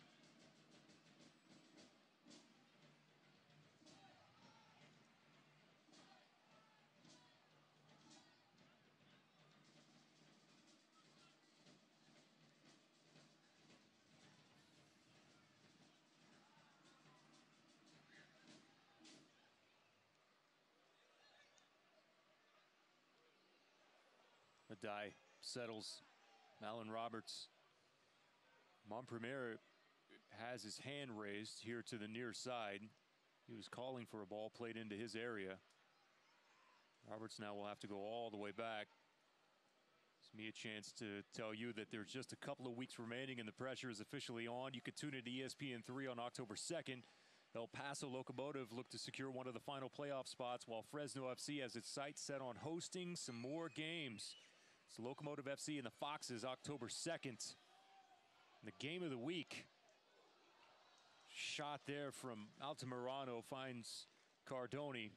Adai settles Alan Roberts. Mompremier has his hand raised here to the near side. He was calling for a ball played into his area. Roberts now will have to go all the way back. It's me a chance to tell you that there's just a couple of weeks remaining and the pressure is officially on. You could tune into ESPN3 on October 2nd. El Paso Locomotive look to secure one of the final playoff spots, while Fresno FC has its sights set on hosting some more games. It's Locomotive FC and the Foxes, October 2nd. The game of the week. Shot there from Altamirano finds Cardoni.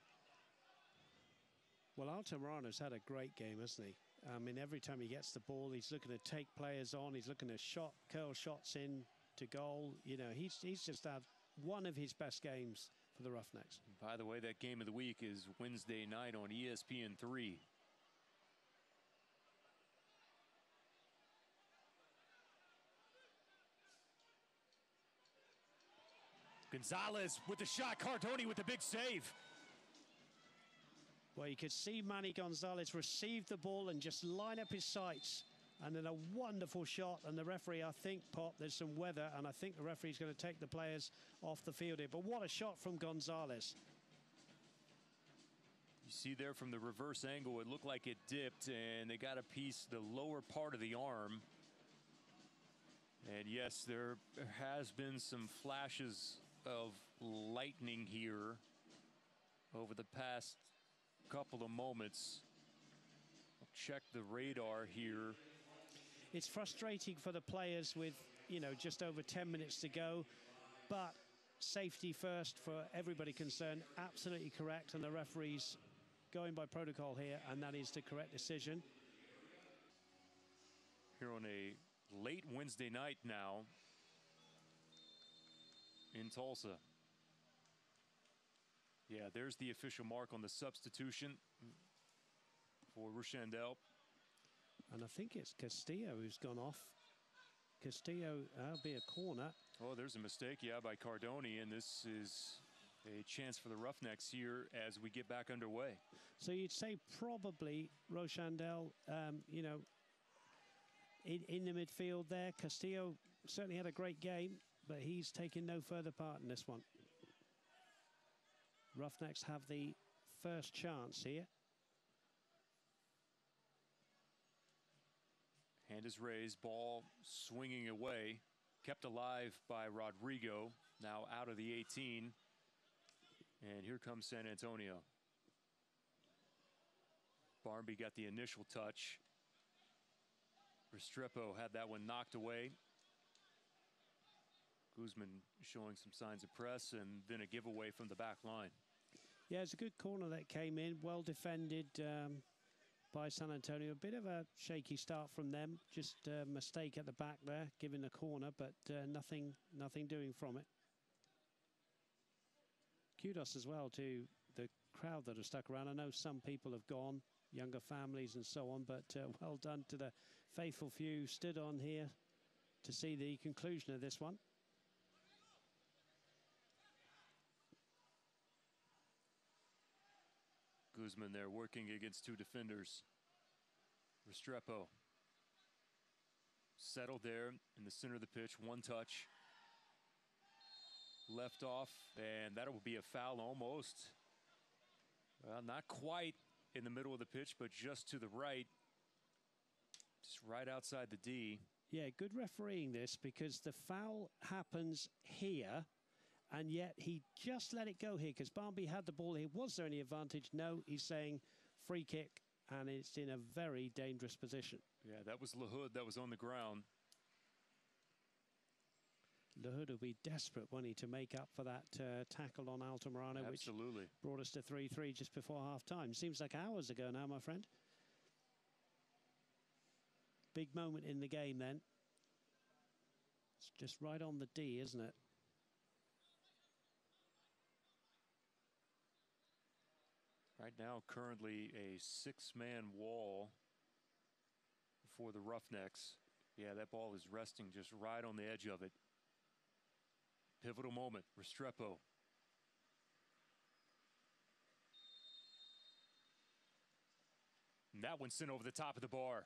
Well, Altamirano's had a great game, hasn't he? I mean, every time he gets the ball, he's looking to take players on. He's looking to curl shots in to goal. You know, he's just had one of his best games for the Roughnecks. By the way, that game of the week is Wednesday night on ESPN3. Gonzalez with the shot. Cardoni with the big save. Well, you could see Manny Gonzalez receive the ball and just line up his sights. And then a wonderful shot. And the referee, I think, Pop, there's some weather. And I think the referee's going to take the players off the field here. But what a shot from Gonzalez. You see there from the reverse angle, it looked like it dipped. And they got a piece, the lower part of the arm. And yes, there has been some flashes of lightning here over the past couple of moments. I'll check the radar here. It's frustrating for the players with, you know, just over 10 minutes to go, but safety first for everybody concerned. Absolutely correct, and the referee's going by protocol here, and that is the correct decision. Here on a late Wednesday night now in Tulsa. Yeah, there's the official mark on the substitution for Rushandel. And I think it's Castillo who's gone off. Castillo, that'll be a corner. Oh, there's a mistake, yeah, by Cardoni, and this is a chance for the Roughnecks here as we get back underway. So you'd say probably Rochandel, you know, in the midfield there. Castillo certainly had a great game, but he's taken no further part in this one. Roughnecks have the first chance here. Hand is raised, ball swinging away, kept alive by Rodrigo, now out of the 18. And here comes San Antonio. Barnby got the initial touch. Restrepo had that one knocked away. Guzman showing some signs of press, and then a giveaway from the back line. Yeah, it's a good corner that came in, well defended by San Antonio. A bit of a shaky start from them, just a mistake at the back there, giving the corner, but nothing doing from it. Kudos as well to the crowd that have stuck around. I know some people have gone, younger families and so on, but well done to the faithful few stood on here to see the conclusion of this one. Guzman there working against two defenders. Restrepo settled there in the center of the pitch, one touch. Left off, and that will be a foul almost. Well, not quite in the middle of the pitch, but just to the right. Just right outside the D. Yeah, good refereeing this, because the foul happens here, and yet he just let it go here because Barnby had the ball here. Was there any advantage? No, he's saying free kick, and it's in a very dangerous position. Yeah, that was LaHood that was on the ground. LaHood will be desperate, won't he, to make up for that tackle on Altamirano, which brought us to 3-3 just before half-time. Seems like hours ago now, my friend. Big moment in the game then. It's just right on the D, isn't it? Right now, currently a six-man wall for the Roughnecks. Yeah, that ball is resting just right on the edge of it. Pivotal moment, Restrepo. And that one sent over the top of the bar.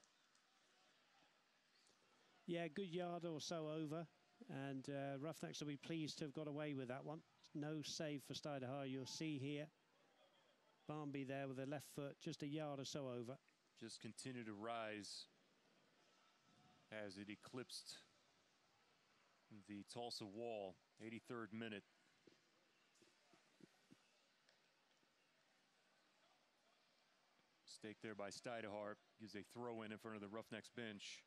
Yeah, good yard or so over. And Roughnecks will be pleased to have got away with that one. No save for Stuydehaar. You'll see here Barnby there with the left foot, just a yard or so over. Just continue to rise as it eclipsed the Tulsa wall. 83rd minute. Mistake there by Stuydehaar. Gives a throw in front of the Roughnecks bench.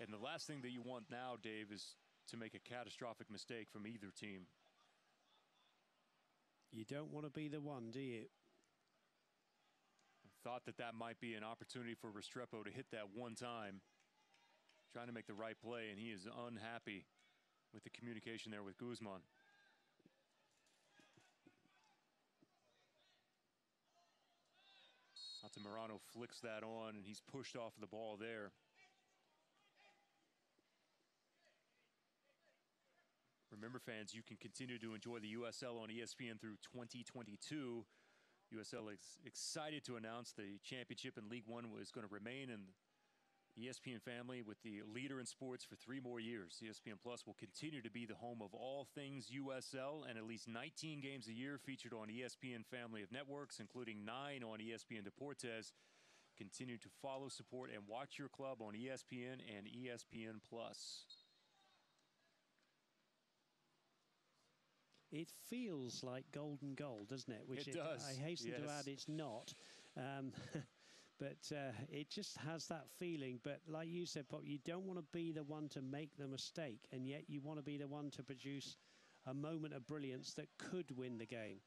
And the last thing that you want now, Dave, is to make a catastrophic mistake from either team. You don't want to be the one, do you? Thought that that might be an opportunity for Restrepo to hit that one time. Trying to make the right play, and he is unhappy with the communication there with Guzman. Altamirano flicks that on, and he's pushed off the ball there. Remember, fans, you can continue to enjoy the USL on ESPN through 2022. USL is excited to announce the championship in League One is going to remain in the ESPN family with the leader in sports for 3 more years. ESPN Plus will continue to be the home of all things USL, and at least 19 games a year featured on ESPN family of networks, including 9 on ESPN Deportes. Continue to follow, support, and watch your club on ESPN and ESPN Plus. It feels like golden goal, doesn't it? Which it does. I hasten to add it's not. But it just has that feeling. But like you said, Pop, you don't want to be the one to make the mistake, and yet you want to be the one to produce a moment of brilliance that could win the game.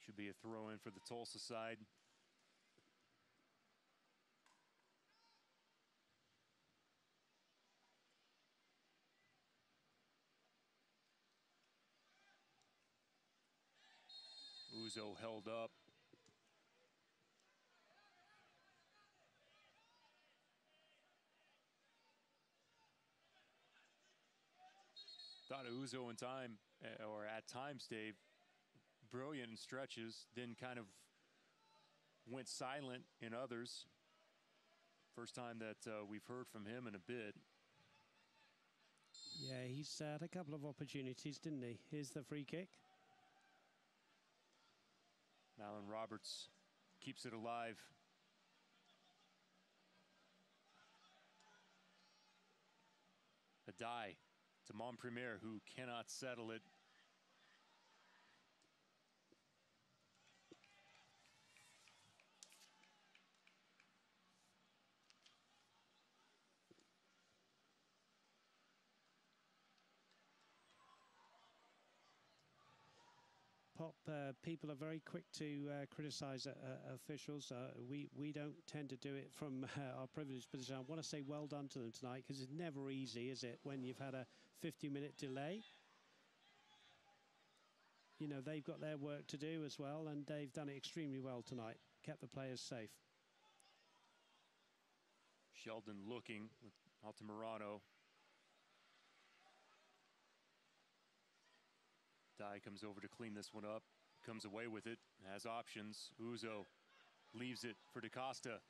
Should be a throw in for the Tulsa side. Uzo held up. Thought Uzo in time, or at times, Dave, brilliant in stretches, then kind of went silent in others. First time that we've heard from him in a bit. Yeah, he's had a couple of opportunities, didn't he? Here's the free kick. Malin Roberts keeps it alive. A die to Montpremier, who cannot settle it. Pop, people are very quick to criticise officials. We don't tend to do it from our privileged position. I want to say well done to them tonight, because it's never easy, is it, when you've had a 50-minute delay. You know, they've got their work to do as well, and they've done it extremely well tonight. Kept the players safe. Sheldon looking with Altamirano. Dye comes over to clean this one up, comes away with it, has options. Uzo leaves it for DaCosta.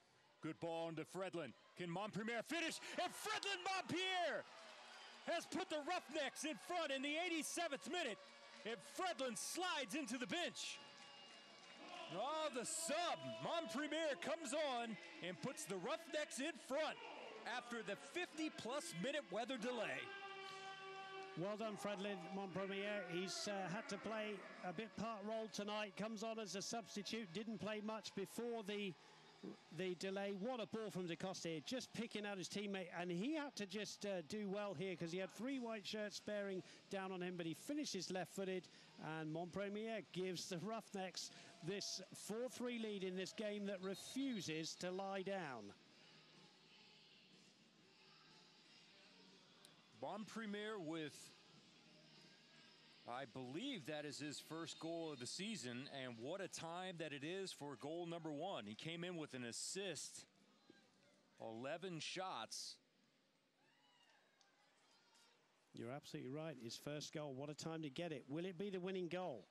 Good ball into Fredlin. Can Montpremier finish? And Fredlin Montpierre has put the Roughnecks in front in the 87th minute. And Fredlin slides into the bench. Oh, the sub. Montpremier comes on and puts the Roughnecks in front after the 50-plus minute weather delay. Well done, Fredlin Montpremier. He's had to play a bit part role tonight. Comes on as a substitute. Didn't play much before the delay. What a ball from DaCosta here, just picking out his teammate. And he had to just do well here, because he had 3 white shirts bearing down on him, but he finishes left-footed. And Montpremier gives the Roughnecks this 4-3 lead in this game that refuses to lie down. Montpremier with, I believe that is his first goal of the season, and what a time that it is for goal number 1. He came in with an assist, 11 shots. You're absolutely right. His first goal, what a time to get it. Will it be the winning goal?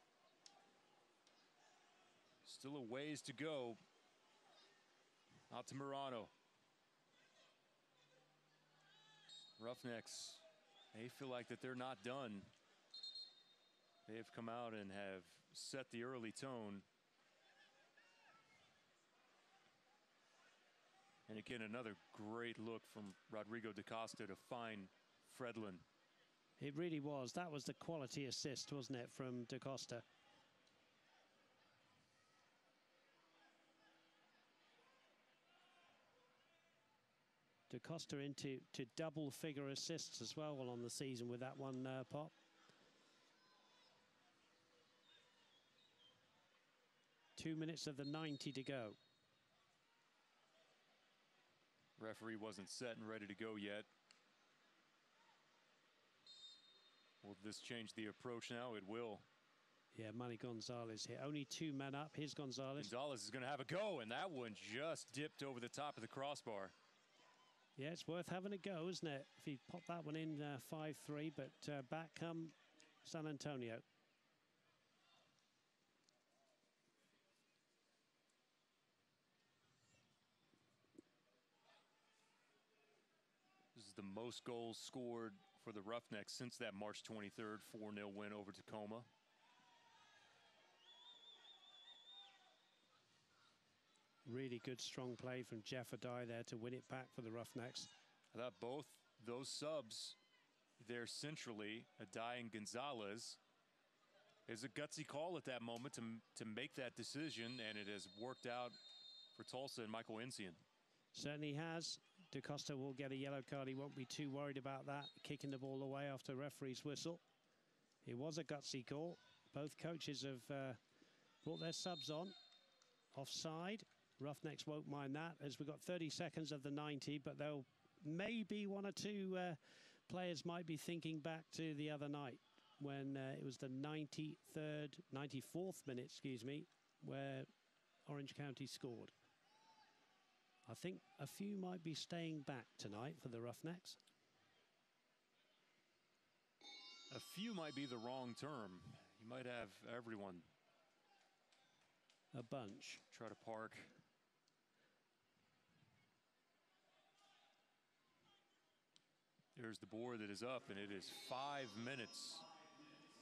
Still a ways to go. Altamirano. Roughnecks, they feel like that they're not done. They have come out and have set the early tone. And again, another great look from Rodrigo DaCosta to find Fredlin. It really was. That was the quality assist, wasn't it, from DaCosta? DaCosta into double-figure assists as well on the season with that one, Pop. Two minutes of the 90 to go. Referee wasn't set and ready to go yet. Will this change the approach now? It will. Yeah, Manny Gonzalez here. Only 2 men up. Here's Gonzalez. Gonzalez is going to have a go, and that one just dipped over the top of the crossbar. Yeah, it's worth having a go, isn't it? If he popped that one in 5-3, but back come San Antonio. This is the most goals scored for the Roughnecks since that March 23rd 4-0 win over Tacoma. Really good, strong play from Jeff Adai there to win it back for the Roughnecks. I thought both those subs there centrally, Adai and Gonzalez, is a gutsy call at that moment to make that decision, and it has worked out for Tulsa and Michael Encian. Certainly has. DaCosta will get a yellow card. He won't be too worried about that, kicking the ball away after referee's whistle. It was a gutsy call. Both coaches have brought their subs on. Offside. Roughnecks won't mind that, as we've got 30 seconds of the 90, but they'll maybe 1 or 2 players might be thinking back to the other night when it was the 94th minute, excuse me, where Orange County scored. I think a few might be staying back tonight for the Roughnecks. A few might be the wrong term. You might have everyone. A bunch. Try to park. There's the board that is up, and it is 5 minutes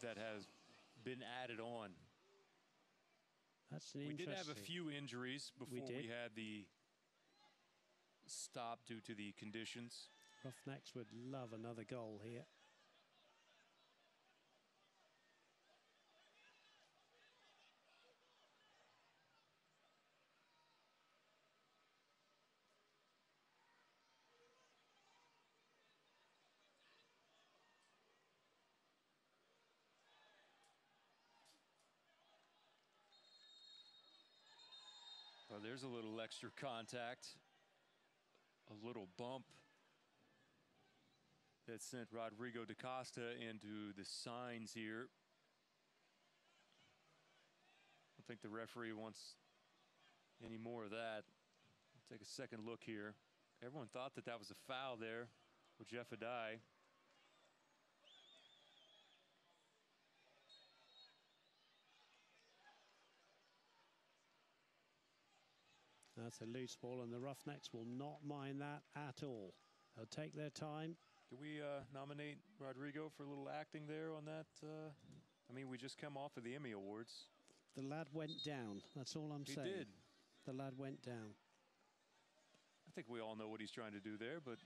that has been added on. That's an We interesting. did have a few injuries before we had the stop due to the conditions. Roughnecks would love another goal here. Well, there's a little extra contact, a little bump that sent Rodrigo da Costa into the signs here. I don't think the referee wants any more of that. Take a second look here. Everyone thought that that was a foul there with Jeff Adai. That's a loose ball, and the Roughnecks will not mind that at all. They'll take their time. Can we nominate Rodrigo for a little acting there on that? I mean, we just come off of the Emmy Awards. The lad went down. That's all I'm saying. He did. The lad went down. I think we all know what he's trying to do there, but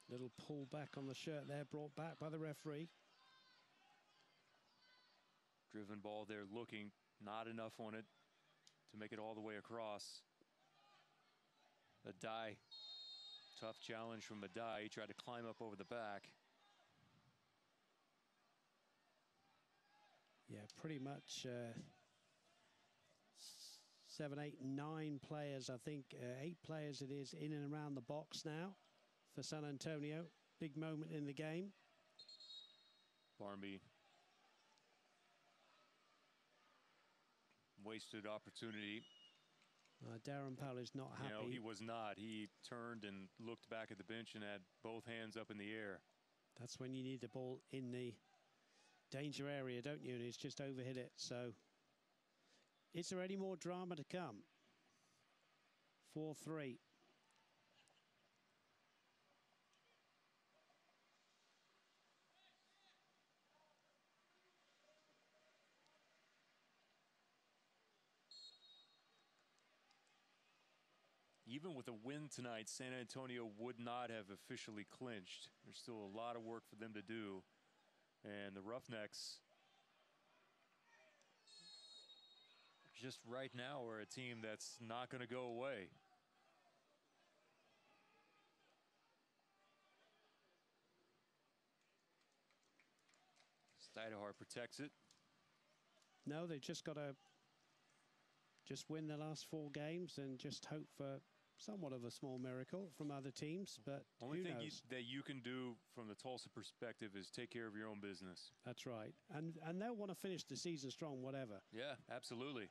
Little pull back on the shirt there, brought back by the referee. driven ball there, looking, not enough on it to make it all the way across. Adai, tough challenge from Adai. He tried to climb up over the back. Yeah, pretty much 7, 8, 9 players, I think. 8 players it is in and around the box now for San Antonio. Big moment in the game. Barmby. Wasted opportunity. Darren Powell is not happy. No, he was not. He turned and looked back at the bench and had both hands up in the air. That's when you need the ball in the danger area, don't you? And he's just overhit it. So, is there any more drama to come? 4-3. Even with a win tonight, San Antonio would not have officially clinched. There's still a lot of work for them to do. And the Roughnecks, just right now, are a team that's not going to go away. Stuyvesant protects it. No, they've just got to win the last 4 games and just hope for somewhat of a small miracle from other teams, but only who thing knows? that you can do from the Tulsa perspective is take care of your own business. That's right. And they'll want to finish the season strong, whatever. Yeah, absolutely.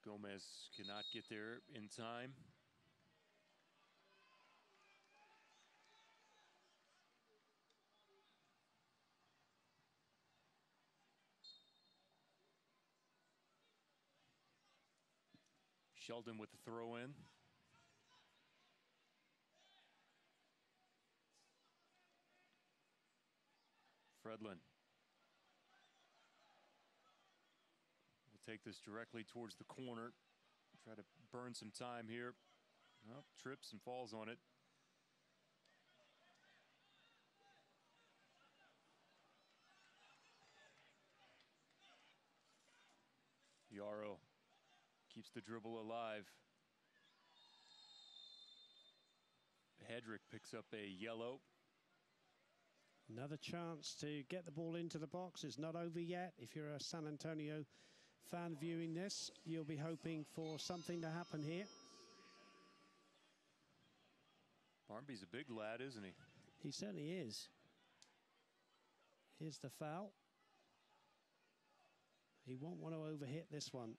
Gomez cannot get there in time. Sheldon with the throw in. Fredlin will take this directly towards the corner. Try to burn some time here. Oh, trips and falls on it. Yarrow keeps the dribble alive. Hedrick picks up a yellow. Another chance to get the ball into the box is not over yet if you're a San Antonio fan viewing this, you'll be hoping for something to happen here. Barnby's a big lad, isn't he? He certainly is. Here's the foul. He won't want to overhit this one.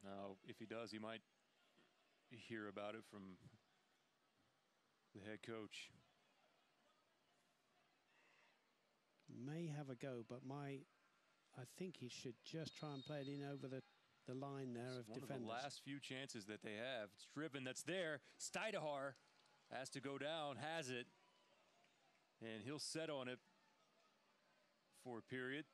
Now, if he does, he might hear about it from the head coach. May have a go, but I think he should just try and play it in over the line there of defenders. One of the last few chances that they have. It's driven, that's there. Steidehar has to go down, has it, and he'll set on it for a period.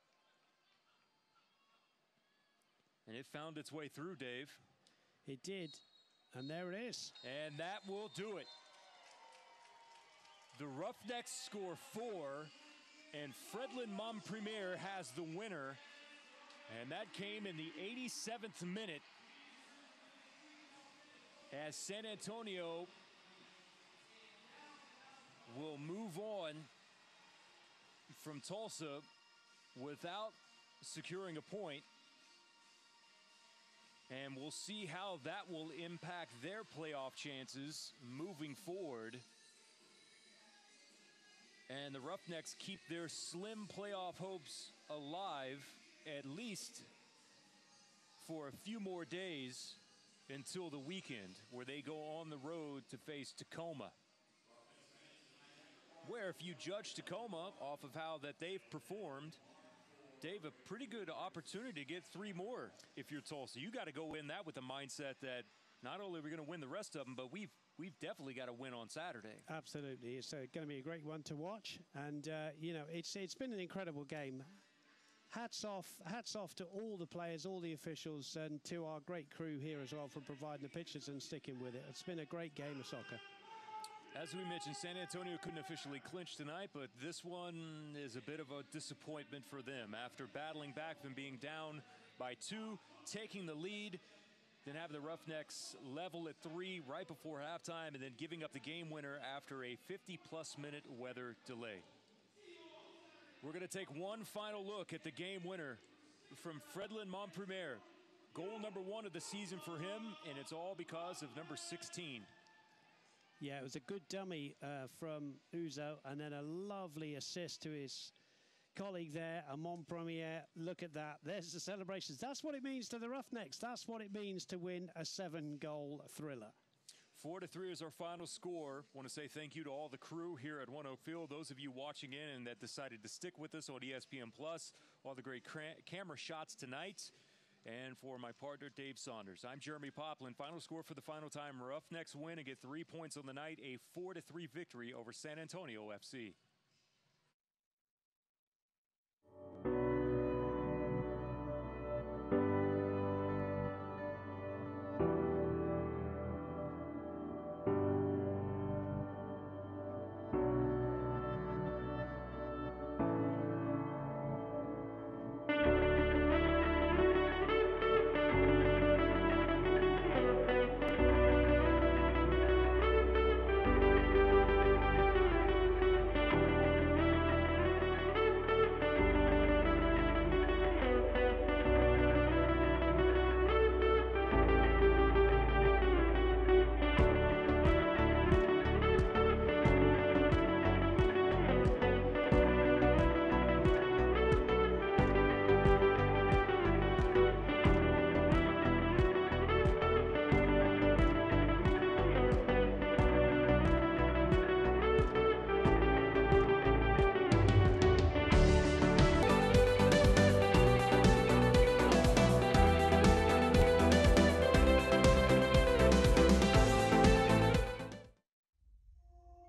And it found its way through, Dave. It did, and there it is. And that will do it. The Roughnecks score 4, and Fredlin Montpremier has the winner. And that came in the 87th minute as San Antonio will move on from Tulsa without securing a point. And we'll see how that will impact their playoff chances moving forward. And the Roughnecks keep their slim playoff hopes alive, at least for a few more days until the weekend, where they go on the road to face Tacoma. Where, if you judge Tacoma off of how that they've performed, Dave, a pretty good opportunity to get 3 more if you're Tulsa. You got to go in that with the mindset that not only are we going to win the rest of them, but we've definitely got to win on Saturday. Absolutely. It's going to be a great one to watch. And, you know, it's been an incredible game. Hats off to all the players, all the officials, and to our great crew here as well for providing the pictures and sticking with it. It's been a great game of soccer. As we mentioned, San Antonio couldn't officially clinch tonight, but this one is a bit of a disappointment for them. After battling back from being down by 2, taking the lead, then have the Roughnecks level at 3 right before halftime, and then giving up the game winner after a 50-plus minute weather delay. We're going to take one final look at the game winner from Fredlin Montpremier. Goal number 1 of the season for him, and it's all because of number 16. Yeah, it was a good dummy from Uzo, and then a lovely assist to his colleague there, a Montpremier. Look at that. There's the celebrations. That's what it means to the Roughnecks. That's what it means to win a 7-goal thriller. 4-3 is our final score. I want to say thank you to all the crew here at One Oak Field, those of you watching in and that decided to stick with us on ESPN+, all the great camera shots tonight. And for my partner, Dave Saunders, I'm Jeremy Poplin. Final score for the final time. Roughnecks win and get 3 points on the night, a 4-3 victory over San Antonio FC.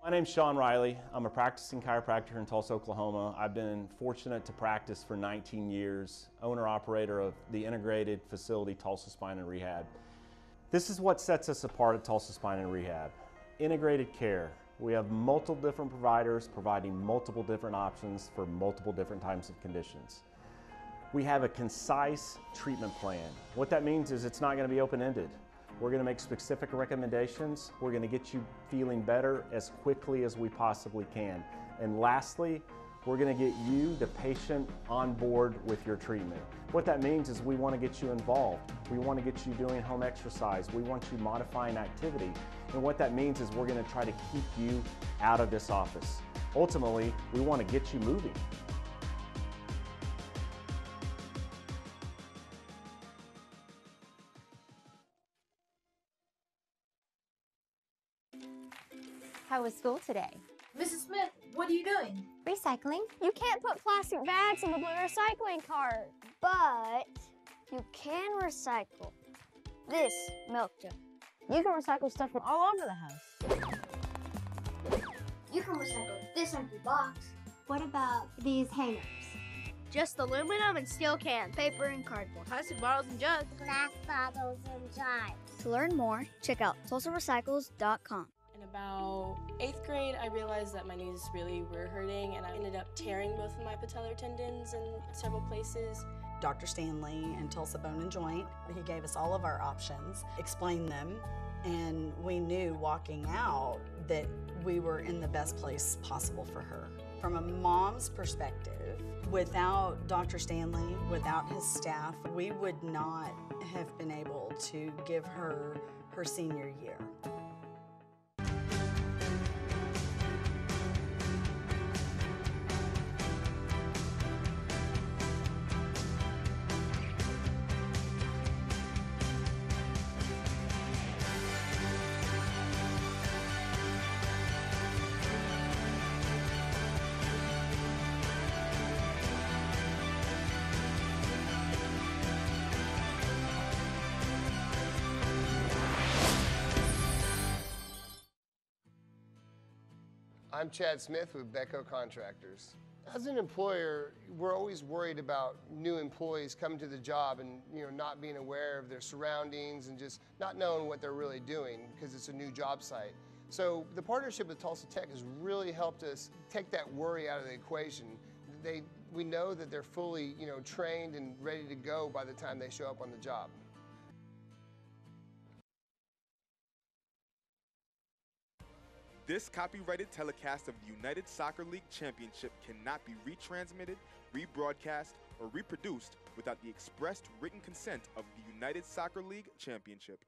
My name's Sean Riley. I'm a practicing chiropractor in Tulsa, Oklahoma. I've been fortunate to practice for 19 years, owner-operator of the integrated facility Tulsa Spine and Rehab. This is what sets us apart at Tulsa Spine and Rehab. Integrated care. We have multiple different providers providing multiple different options for multiple different types of conditions. We have a concise treatment plan. What that means is it's not going to be open-ended. We're going to make specific recommendations. We're going to get you feeling better as quickly as we possibly can. And lastly, We're going to get you, the patient, on board with your treatment. What that means is we want to get you involved. We want to get you doing home exercise. We want you modifying activity. And what that means is we're going to try to keep you out of this office. Ultimately, we want to get you moving. How was school today? Mrs. Smith, what are you doing? Recycling. You can't put plastic bags in the blue recycling cart. But you can recycle this milk jug. You can recycle stuff from all over the house. You can recycle this empty box. What about these hangers? Just aluminum and steel cans, paper and cardboard, plastic bottles and jugs, glass bottles and jars. To learn more, check out tulsarecycles.com. In about 8th grade, I realized that my knees really were hurting, and I ended up tearing both of my patellar tendons in several places. Dr. Stanley and Tulsa Bone and Joint, he gave us all of our options, explained them, and we knew walking out that we were in the best place possible for her. From a mom's perspective, without Dr. Stanley, without his staff, we would not have been able to give her her senior year. I'm Chad Smith with Becco Contractors. As an employer, we're always worried about new employees coming to the job and not being aware of their surroundings and just not knowing what they're really doing because it's a new job site. So the partnership with Tulsa Tech has really helped us take that worry out of the equation. We know that they're fully trained and ready to go by the time they show up on the job. This copyrighted telecast of the United Soccer League Championship cannot be retransmitted, rebroadcast, or reproduced without the expressed written consent of the United Soccer League Championship.